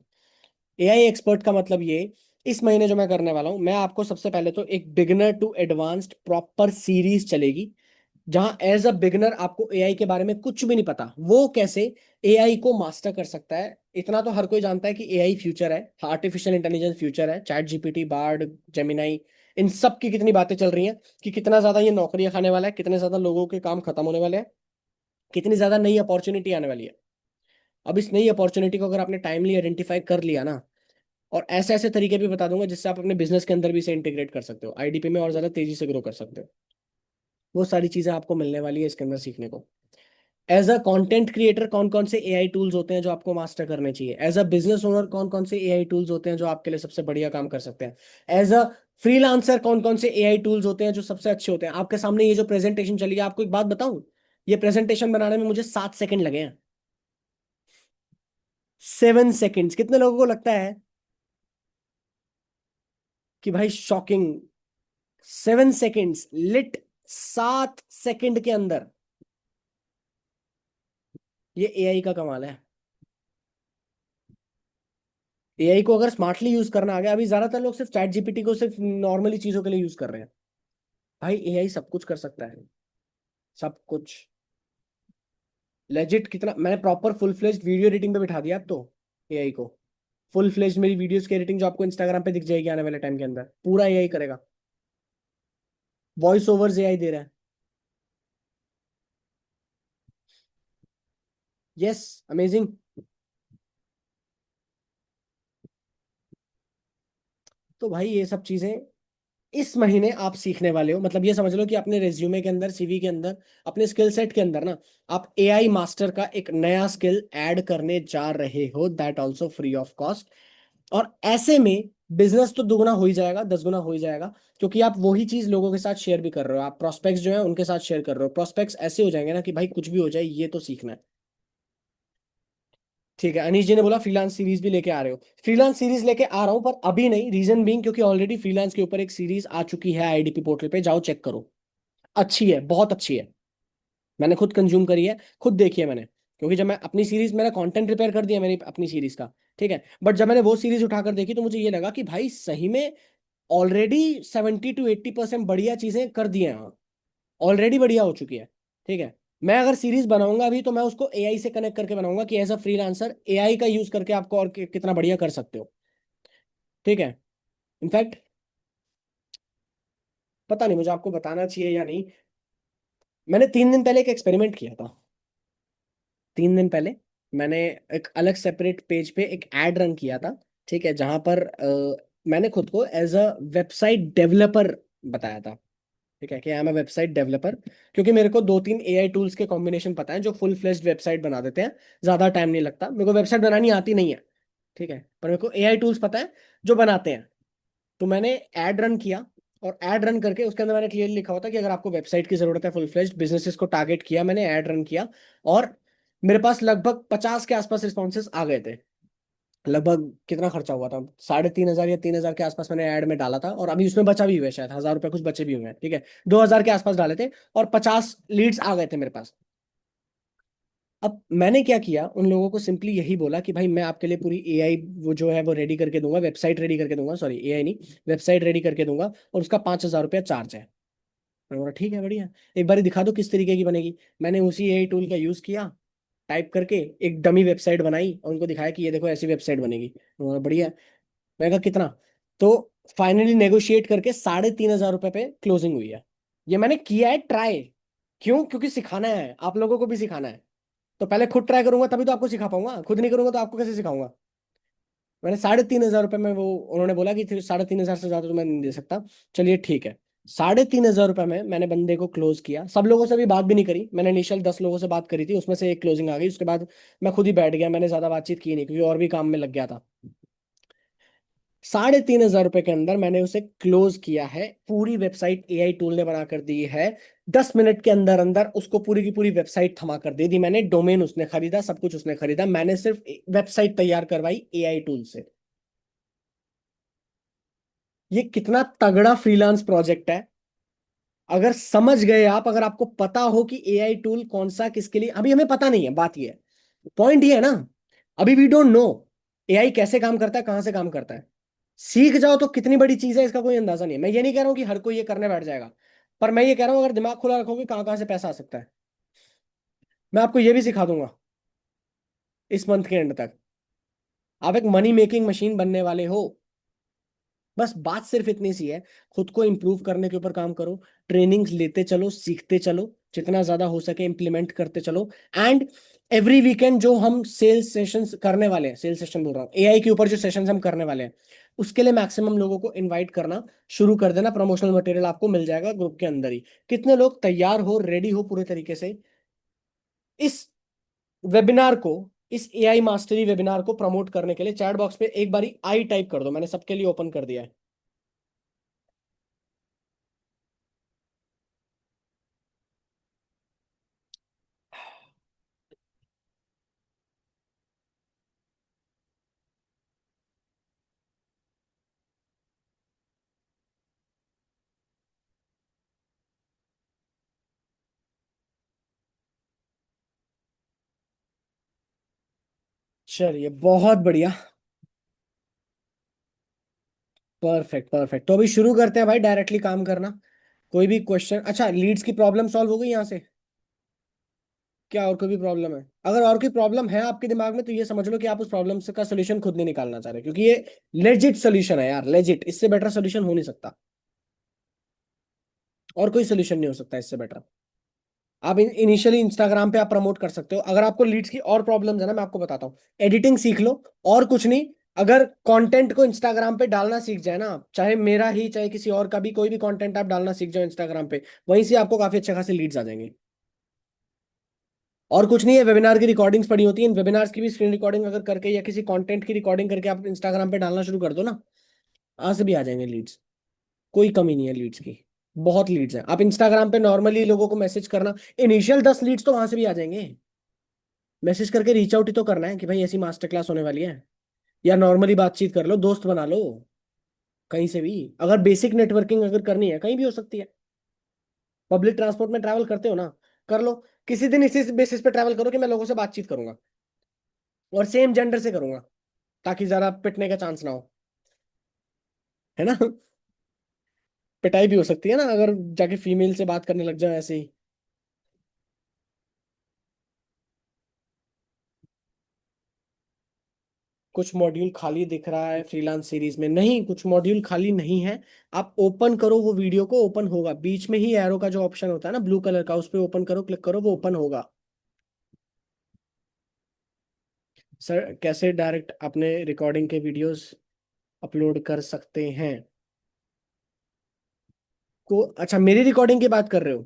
एआई एक्सपर्ट का मतलब ये, इस महीने जो मैं करने वाला हूं, मैं आपको सबसे पहले तो एक beginner to advanced proper series चलेगी। जहां एज अ बिगनर आपको एआई के बारे में कुछ भी नहीं पता, वो कैसे एआई को मास्टर कर सकता है। इतना तो हर कोई जानता है कि एआई फ्यूचर है, आर्टिफिशियल इंटेलिजेंस फ्यूचर है, चैट जीपीटी, बार्ड, जेमिनाई, इन सब की कितनी बातें चल रही हैं कि कितना ज्यादा ये नौकरियां खाने वाला है, कितने ज्यादा लोगों के काम खत्म होने वाले हैं, कितनी ज्यादा नई अपॉर्चुनिटी आने वाली है। अब इस नई अपॉर्चुनिटी को अगर आपने टाइमली आइडेंटिफाई कर लिया ना, और ऐसे ऐसे तरीके भी बता दूंगा जिससे आप अपने बिजनेस के अंदर भी इसे इंटीग्रेट कर सकते हो, आईडीपी में और ज्यादा तेजी से ग्रो कर सकते हो। वो सारी चीजें आपको मिलने वाली है इसके अंदर सीखने को। एज अ कंटेंट क्रिएटर कौन कौन से एआई टूल्स होते हैं जो आपको मास्टर करने चाहिए। एज अ बिजनेस ओनर कौन कौन से एआई टूल्स होते हैं जो आपके लिए सबसे बढ़िया काम कर सकते हैं। एज अ फ्रीलांसर कौन कौन से एआई टूल्स होते हैं जो सबसे अच्छे होते हैं। आपके सामने ये जो प्रेजेंटेशन चली है, आपको एक बात बताऊं, ये प्रेजेंटेशन बनाने में मुझे 7 सेकंड लगे हैं। 7 सेकंड्स, कितने लोगों को लगता है कि भाई शॉकिंग, 7 सेकंड्स लिट, 7 सेकंड के अंदर। ये एआई का कमाल है। एआई को अगर स्मार्टली यूज करना आ गया, अभी ज्यादातर लोग सिर्फ चैट जीपीटी को सिर्फ नॉर्मली चीजों के लिए यूज कर रहे हैं। भाई एआई सब कुछ कर सकता है, सब कुछ। लेजिट कितना मैंने proper full fledged video editing पे बिठा दिया अब तो एआई को। फुल फ्लेज्ड मेरी वीडियोस की एडिटिंग जो आपको इंस्टाग्राम पे दिख जाएगी आने वाले टाइम के अंदर, पूरा एआई करेगा। वॉइस ओवर्स एआई दे रहा है। Yes, amazing. तो भाई ये सब चीजें इस महीने आप सीखने वाले हो। मतलब ये समझ लो कि अपने रेज्यूमे के अंदर, सीवी के अंदर, अपने स्किल सेट के अंदर ना, आप एआई मास्टर का एक नया स्किल ऐड करने जा रहे हो, that also free of cost. और ऐसे में बिजनेस तो दुगना हो ही जाएगा, 10 गुना हो ही जाएगा, क्योंकि आप वही चीज लोगों के साथ शेयर भी कर रहे हो। आप प्रोस्पेक्ट्स जो है उनके साथ शेयर कर रहे हो। प्रोस्पेक्ट्स ऐसे हो जाएंगे ना कि भाई कुछ भी हो जाए ये तो सीखना है। ठीक है, अनीश जी ने बोला फ्रीलांस सीरीज भी लेके आ रहे हो। फ्रीलांस सीरीज लेके आ रहा हूं पर अभी नहीं, रीजन बीइंग क्योंकि ऑलरेडी फ्रीलांस के ऊपर एक सीरीज आ चुकी है आईडीपी पोर्टल पे, जाओ चेक करो। अच्छी है, बहुत अच्छी है। मैंने खुद कंज्यूम करी है, खुद देखी है मैंने। क्योंकि जब मैं अपनी सीरीज, मेरा कंटेंट प्रिपेयर कर दिया मेरी अपनी सीरीज का, ठीक है, बट जब मैंने वो सीरीज उठाकर देखी तो मुझे ये लगा कि भाई सही में ऑलरेडी 70 to 80% बढ़िया चीजें कर दी हैं, ऑलरेडी बढ़िया हो चुकी है। ठीक है, मैं अगर सीरीज बनाऊंगा अभी तो मैं उसको एआई से कनेक्ट करके बनाऊंगा कि एज अ फ्रीलांसर एआई का यूज करके आपको और कितना बढ़िया कर सकते हो। ठीक है, इनफैक्ट पता नहीं मुझे आपको बताना चाहिए या नहीं, मैंने 3 दिन पहले एक एक्सपेरिमेंट किया था। 3 दिन पहले मैंने एक अलग सेपरेट पेज पे एक एड रन किया था। ठीक है, जहां पर मैंने खुद को एज अ वेबसाइट डेवलपर बताया था। ठीक है, कि I am a website developer, क्योंकि मेरे को 2-3 एआई टूल्स के कॉम्बिनेशन पता है जो फुल फ्लेश्ड वेबसाइट बना देते हैं। ज्यादा टाइम नहीं लगता, मेरे को वेबसाइट बनानी आती नहीं है। ठीक है, पर मेरे को एआई टूल्स पता है जो बनाते हैं। तो मैंने एड रन किया, और एड रन करके उसके अंदर मैंने क्लियरली लिखा हुआ था कि अगर आपको वेबसाइट की जरूरत है, फुल फ्लेश्ड बिजनेसेस को टारगेट किया मैंने, एड रन किया, और मेरे पास लगभग 50 के आसपास रिस्पॉन्सेज आ गए थे। लगभग कितना खर्चा हुआ था, 3,500 या 3,000 के आसपास मैंने ऐड में डाला था, और अभी उसमें बचा भी हुआ है, शायद 1,000 रुपए कुछ बचे भी हुए हैं। ठीक है, 2,000 के आसपास डाले थे, और 50 लीड्स आ गए थे मेरे पास। अब मैंने क्या किया, उन लोगों को सिंपली यही बोला कि भाई मैं आपके लिए पूरी एआई वो जो है वो रेडी करके दूंगा, वेबसाइट रेडी करके दूंगा, सॉरी एआई नहीं, वेबसाइट रेडी करके दूंगा, और उसका 5,000 रुपया चार्ज है। मैंने बोला ठीक है बढ़िया, एक बार दिखा दो किस तरीके की बनेगी। मैंने उसी एआई टूल का यूज किया, टाइप करके एक डमी वेबसाइट बनाई और उनको दिखाया कि ये देखो ऐसी वेबसाइट बनेगी। मैंने बोला बढ़िया। मैं कहा कितना, तो फाइनली नेगोशिएट करके 3,500 रुपये पे क्लोजिंग हुई है। ये मैंने किया है ट्राई। क्यों? क्योंकि सिखाना है, आप लोगों को भी सिखाना है। तो पहले खुद ट्राई करूंगा तभी तो आपको सिखा पाऊंगा, खुद नहीं करूंगा तो आपको कैसे सिखाऊंगा। मैंने 3,500 रुपये में वो, उन्होंने बोला कि 3,500 से ज्यादा तो मैं नहीं दे सकता। चलिए ठीक है, 3,500 रुपये में मैंने बंदे को क्लोज किया। सब लोगों से भी बात भी नहीं करी मैंने, इनिशियल 10 लोगों से बात करी थी, उसमें से एक क्लोजिंग आ गई। उसके बाद मैं खुद ही बैठ गया, मैंने ज्यादा बातचीत की नहीं क्योंकि और भी काम में लग गया था। 3,500 रुपये के अंदर मैंने उसे क्लोज किया है। पूरी वेबसाइट एआई टूल ने बना कर दी है। 10 मिनट के अंदर अंदर उसको पूरी की पूरी वेबसाइट थमा कर दे दी मैंने। डोमेन उसने खरीदा, सब कुछ उसने खरीदा, मैंने सिर्फ वेबसाइट तैयार करवाई एआई टूल से। ये कितना तगड़ा फ्रीलांस प्रोजेक्ट है। अगर समझ गए आप, अगर आपको पता हो कि एआई टूल कौन सा किसके लिए, अभी हमें पता नहीं है, बात ये है, पॉइंट ये है ना, अभी वी डोंट नो एआई कैसे काम करता है, कहां से काम करता है। सीख जाओ तो कितनी बड़ी चीज है, इसका कोई अंदाजा नहीं है। मैं ये नहीं कह रहा हूं कि हर कोई ये करने बैठ जाएगा, पर मैं ये कह रहा हूँ अगर दिमाग खुला रखोगे कहाँ कहाँ से पैसा आ सकता है। मैं आपको ये भी सिखा दूंगा इस मंथ के एंड तक। आप एक मनी मेकिंग मशीन बनने वाले हो। बस बात सिर्फ इतनी सी है, खुद को इम्प्रूव करने के ऊपर काम करो, ट्रेनिंग्स लेते चलो, सीखते चलो, जितना ज्यादा हो सके इम्प्लीमेंट करते चलो। एंड एवरी वीकेंड जो हम सेल्स सेशंस करने वाले हैं, सेल्स सेशन बोल रहा हूँ, एआई के ऊपर जो सेशंस हम करने वाले हैं, उसके लिए मैक्सिमम लोगों को इनवाइट करना शुरू कर देना। प्रमोशनल मटेरियल आपको मिल जाएगा ग्रुप के अंदर ही। कितने लोग तैयार हो, रेडी हो पूरे तरीके से इस वेबिनार को, इस एआई मास्टरी वेबिनार को प्रमोट करने के लिए? चैट बॉक्स पे एक बारी आई टाइप कर दो, मैंने सबके लिए ओपन कर दिया है। चलिए बहुत बढ़िया। परफेक्ट परफेक्ट, तो अभी शुरू करते हैं भाई डायरेक्टली काम करना। कोई भी क्वेश्चन? अच्छा, लीड्स की प्रॉब्लम सॉल्व हो गई यहाँ से? क्या और कोई भी प्रॉब्लम है? अगर और कोई प्रॉब्लम है आपके दिमाग में तो ये समझ लो कि आप उस प्रॉब्लम से का सोल्यूशन खुद नहीं निकालना चाह रहे, क्योंकि ये लेजिट सोल्यूशन है यार, लेजिट। इससे बेटर सोल्यूशन हो नहीं सकता, और कोई सोल्यूशन नहीं हो सकता इससे बेटर। आप इनिशियली इंस्टाग्राम पे आप प्रमोट कर सकते हो। अगर आपको लीड्स की और प्रॉब्लम्स है ना, मैं आपको बताता हूँ, एडिटिंग सीख लो। और कुछ नहीं, अगर कंटेंट को इंस्टाग्राम पे डालना सीख जाए ना, चाहे मेरा ही चाहे किसी और का भी, कोई भी कंटेंट आप डालना सीख जाओ इंस्टाग्राम पे, वहीं से आपको काफी अच्छे खासे लीड्स आ जाएंगे। और कुछ नहीं है, वेबिनार की रिकॉर्डिंग्स पड़ी होती हैं, वेबिनार्स की भी स्क्रीन रिकॉर्डिंग अगर करके या किसी कंटेंट की रिकॉर्डिंग करके आप इंस्टाग्राम पे डालना शुरू कर दो ना, आज से भी आ जाएंगे लीड्स। कोई कमी नहीं है लीड्स की, बहुत लीड्स हैं। आप इंस्टाग्राम पे नॉर्मली लोगों को मैसेज करना, इनिशियल 10 लीड्स तो वहां से भी आ जाएंगे। मैसेज करके रीच आउट ही तो करना है कि भाई ऐसी मास्टर क्लास होने वाली है, या नॉर्मली बातचीत कर लो, दोस्त बना लो। कहीं से भी अगर बेसिक नेटवर्किंग अगर करनी है, कहीं भी हो सकती है। पब्लिक ट्रांसपोर्ट में ट्रैवल करते हो ना, कर लो। किसी दिन इसी बेसिस पे ट्रैवल करो कि मैं लोगों से बातचीत करूंगा, और सेम जेंडर से करूंगा, ताकि ज्यादा पिटने का चांस ना हो, है ना। पिटाई भी हो सकती है ना अगर जाके फीमेल से बात करने लग जाओ ऐसे ही। कुछ मॉड्यूल खाली दिख रहा है फ्रीलांस सीरीज में? नहीं, कुछ मॉड्यूल खाली नहीं है। आप ओपन करो वो वीडियो को, ओपन होगा। बीच में ही एरो का जो ऑप्शन होता है ना ब्लू कलर का, उस पर ओपन करो, क्लिक करो, वो ओपन होगा। सर कैसे डायरेक्ट अपने रिकॉर्डिंग के वीडियोस अपलोड कर सकते हैं? को अच्छा, मेरी रिकॉर्डिंग की बात कर रहे हो?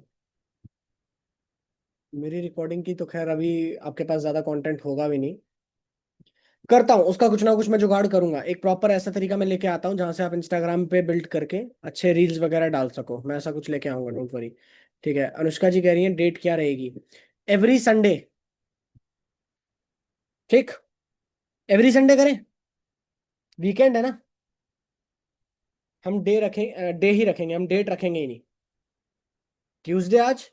मेरी रिकॉर्डिंग की तो खैर अभी आपके पास ज्यादा कंटेंट होगा भी नहीं। करता हूँ उसका कुछ ना कुछ मैं जुगाड़ करूंगा। एक प्रॉपर ऐसा तरीका मैं लेके आता हूँ जहां से आप इंस्टाग्राम पे बिल्ड करके अच्छे रील्स वगैरह डाल सको। मैं ऐसा कुछ लेके आऊंगा, डोंट वरी। ठीक है, अनुष्का जी कह रही है डेट क्या रहेगी? Every Sunday. ठीक, एवरी संडे करें। वीकेंड है ना, हम डे रखें, डे ही रखेंगे, हम डेट रखेंगे ही नहीं। ट्यूसडे आज,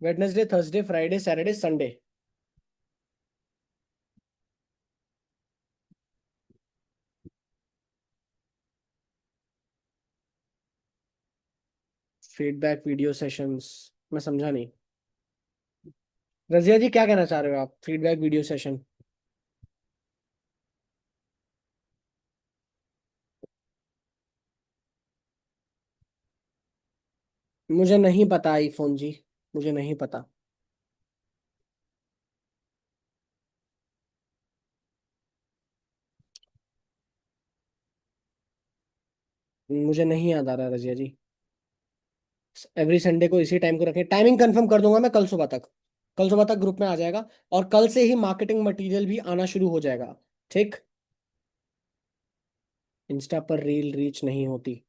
Wednesday, Thursday, Friday, Saturday, Sunday. Feedback video sessions? मैं समझा नहीं। रजिया जी क्या कहना चाह रहे हो आप, फीडबैक वीडियो सेशन? मुझे नहीं पता आईफोन जी, मुझे नहीं पता। मुझे नहीं याद आ रहा रजिया जी। एवरी संडे को इसी टाइम को रखें, टाइमिंग कंफर्म कर दूंगा मैं कल सुबह तक। कल सुबह तक ग्रुप में आ जाएगा, और कल से ही मार्केटिंग मटेरियल भी आना शुरू हो जाएगा। ठीक। इंस्टा पर रील रीच नहीं होती?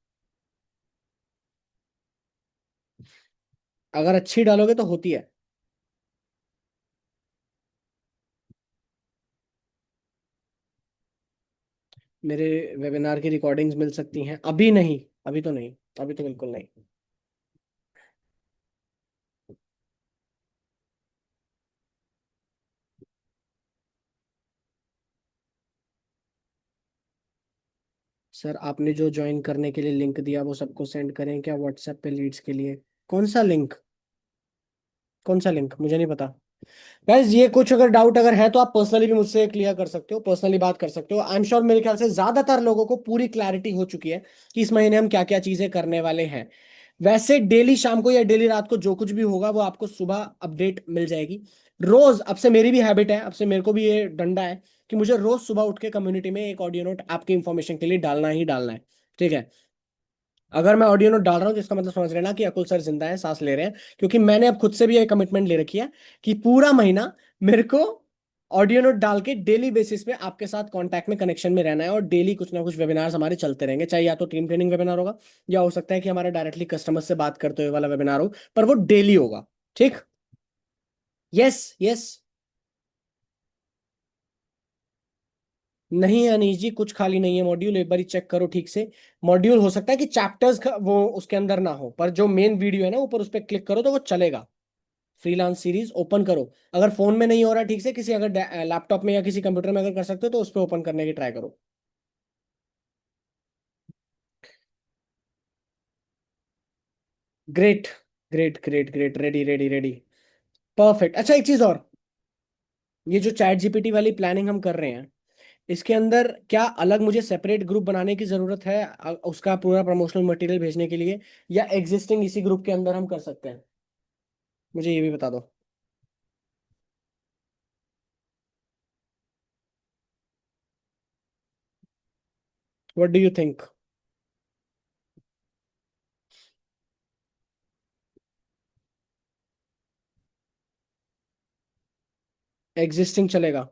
अगर अच्छी डालोगे तो होती है। मेरे वेबिनार की रिकॉर्डिंग्स मिल सकती हैं? अभी नहीं, अभी तो नहीं, अभी तो बिल्कुल नहीं। सर आपने जो ज्वाइन करने के लिए लिंक दिया वो सबको सेंड करें क्या व्हाट्सएप पे लीड्स के लिए? कौन सा लिंक? कौन सा लिंक, मुझे नहीं पता। गाइज ये कुछ अगर डाउट अगर है तो आप पर्सनली भी मुझसे क्लियर कर सकते हो, पर्सनली बात कर सकते हो। आई एम श्योर मेरे ख्याल से ज्यादातर लोगों को पूरी क्लैरिटी हो चुकी है कि इस महीने हम क्या क्या चीजें करने वाले हैं। वैसे डेली शाम को या डेली रात को जो कुछ भी होगा वो आपको सुबह अपडेट मिल जाएगी। रोज, अब से मेरी भी हैबिट है, अब से मेरे को भी ये डंडा है कि मुझे रोज सुबह उठ के कम्युनिटी में एक ऑडियो नोट आपकी इंफॉर्मेशन के लिए डालना ही डालना है। ठीक है? अगर मैं ऑडियो नोट डाल रहा हूँ तो इसका मतलब समझ लेना कि अकुल सर जिंदा है, सांस ले रहे हैं, क्योंकि मैंने अब खुद से भी ये कमिटमेंट ले रखी है कि पूरा महीना मेरे को ऑडियो नोट डाल के डेली बेसिस पे आपके साथ कांटेक्ट में, कनेक्शन में रहना है। और डेली कुछ ना कुछ वेबिनार्स हमारे चलते रहेंगे, चाहे या तो टीम ट्रेनिंग वेबिनार होगा या हो सकता है कि हमारा डायरेक्टली कस्टमर से बात करते हुए वाला वेबिनार हो, पर वो डेली होगा। ठीक? Yes yes. नहीं अनीश जी, कुछ खाली नहीं है मॉड्यूल, एक बार चेक करो ठीक से। मॉड्यूल हो सकता है कि चैप्टर्स का वो उसके अंदर ना हो, पर जो मेन वीडियो है ना ऊपर, उस पर क्लिक करो तो वो चलेगा। फ्रीलांस सीरीज ओपन करो। अगर फोन में नहीं हो रहा ठीक से, किसी अगर लैपटॉप में या किसी कंप्यूटर में अगर कर सकते हो तो उस पर ओपन करने की ट्राई करो। Great great great great, ready ready ready. Perfect. अच्छा एक चीज और, ये जो चैट जीपीटी वाली प्लानिंग हम कर रहे हैं, इसके अंदर क्या अलग मुझे सेपरेट ग्रुप बनाने की जरूरत है उसका पूरा प्रमोशनल मटेरियल भेजने के लिए, या एग्जिस्टिंग इसी ग्रुप के अंदर हम कर सकते हैं? मुझे ये भी बता दो। What do you think? Existing चलेगा?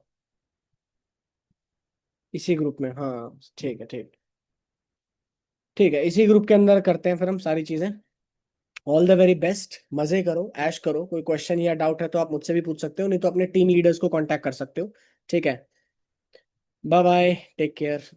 इसी ग्रुप में, हाँ ठीक है ठीक। ठीक है, इसी ग्रुप के अंदर करते हैं फिर हम सारी चीजें। ऑल द वेरी बेस्ट, मजे करो, ऐश करो। कोई क्वेश्चन या डाउट है तो आप मुझसे भी पूछ सकते हो, नहीं तो अपने टीम लीडर्स को कांटेक्ट कर सकते हो। ठीक है? Bye bye, take care.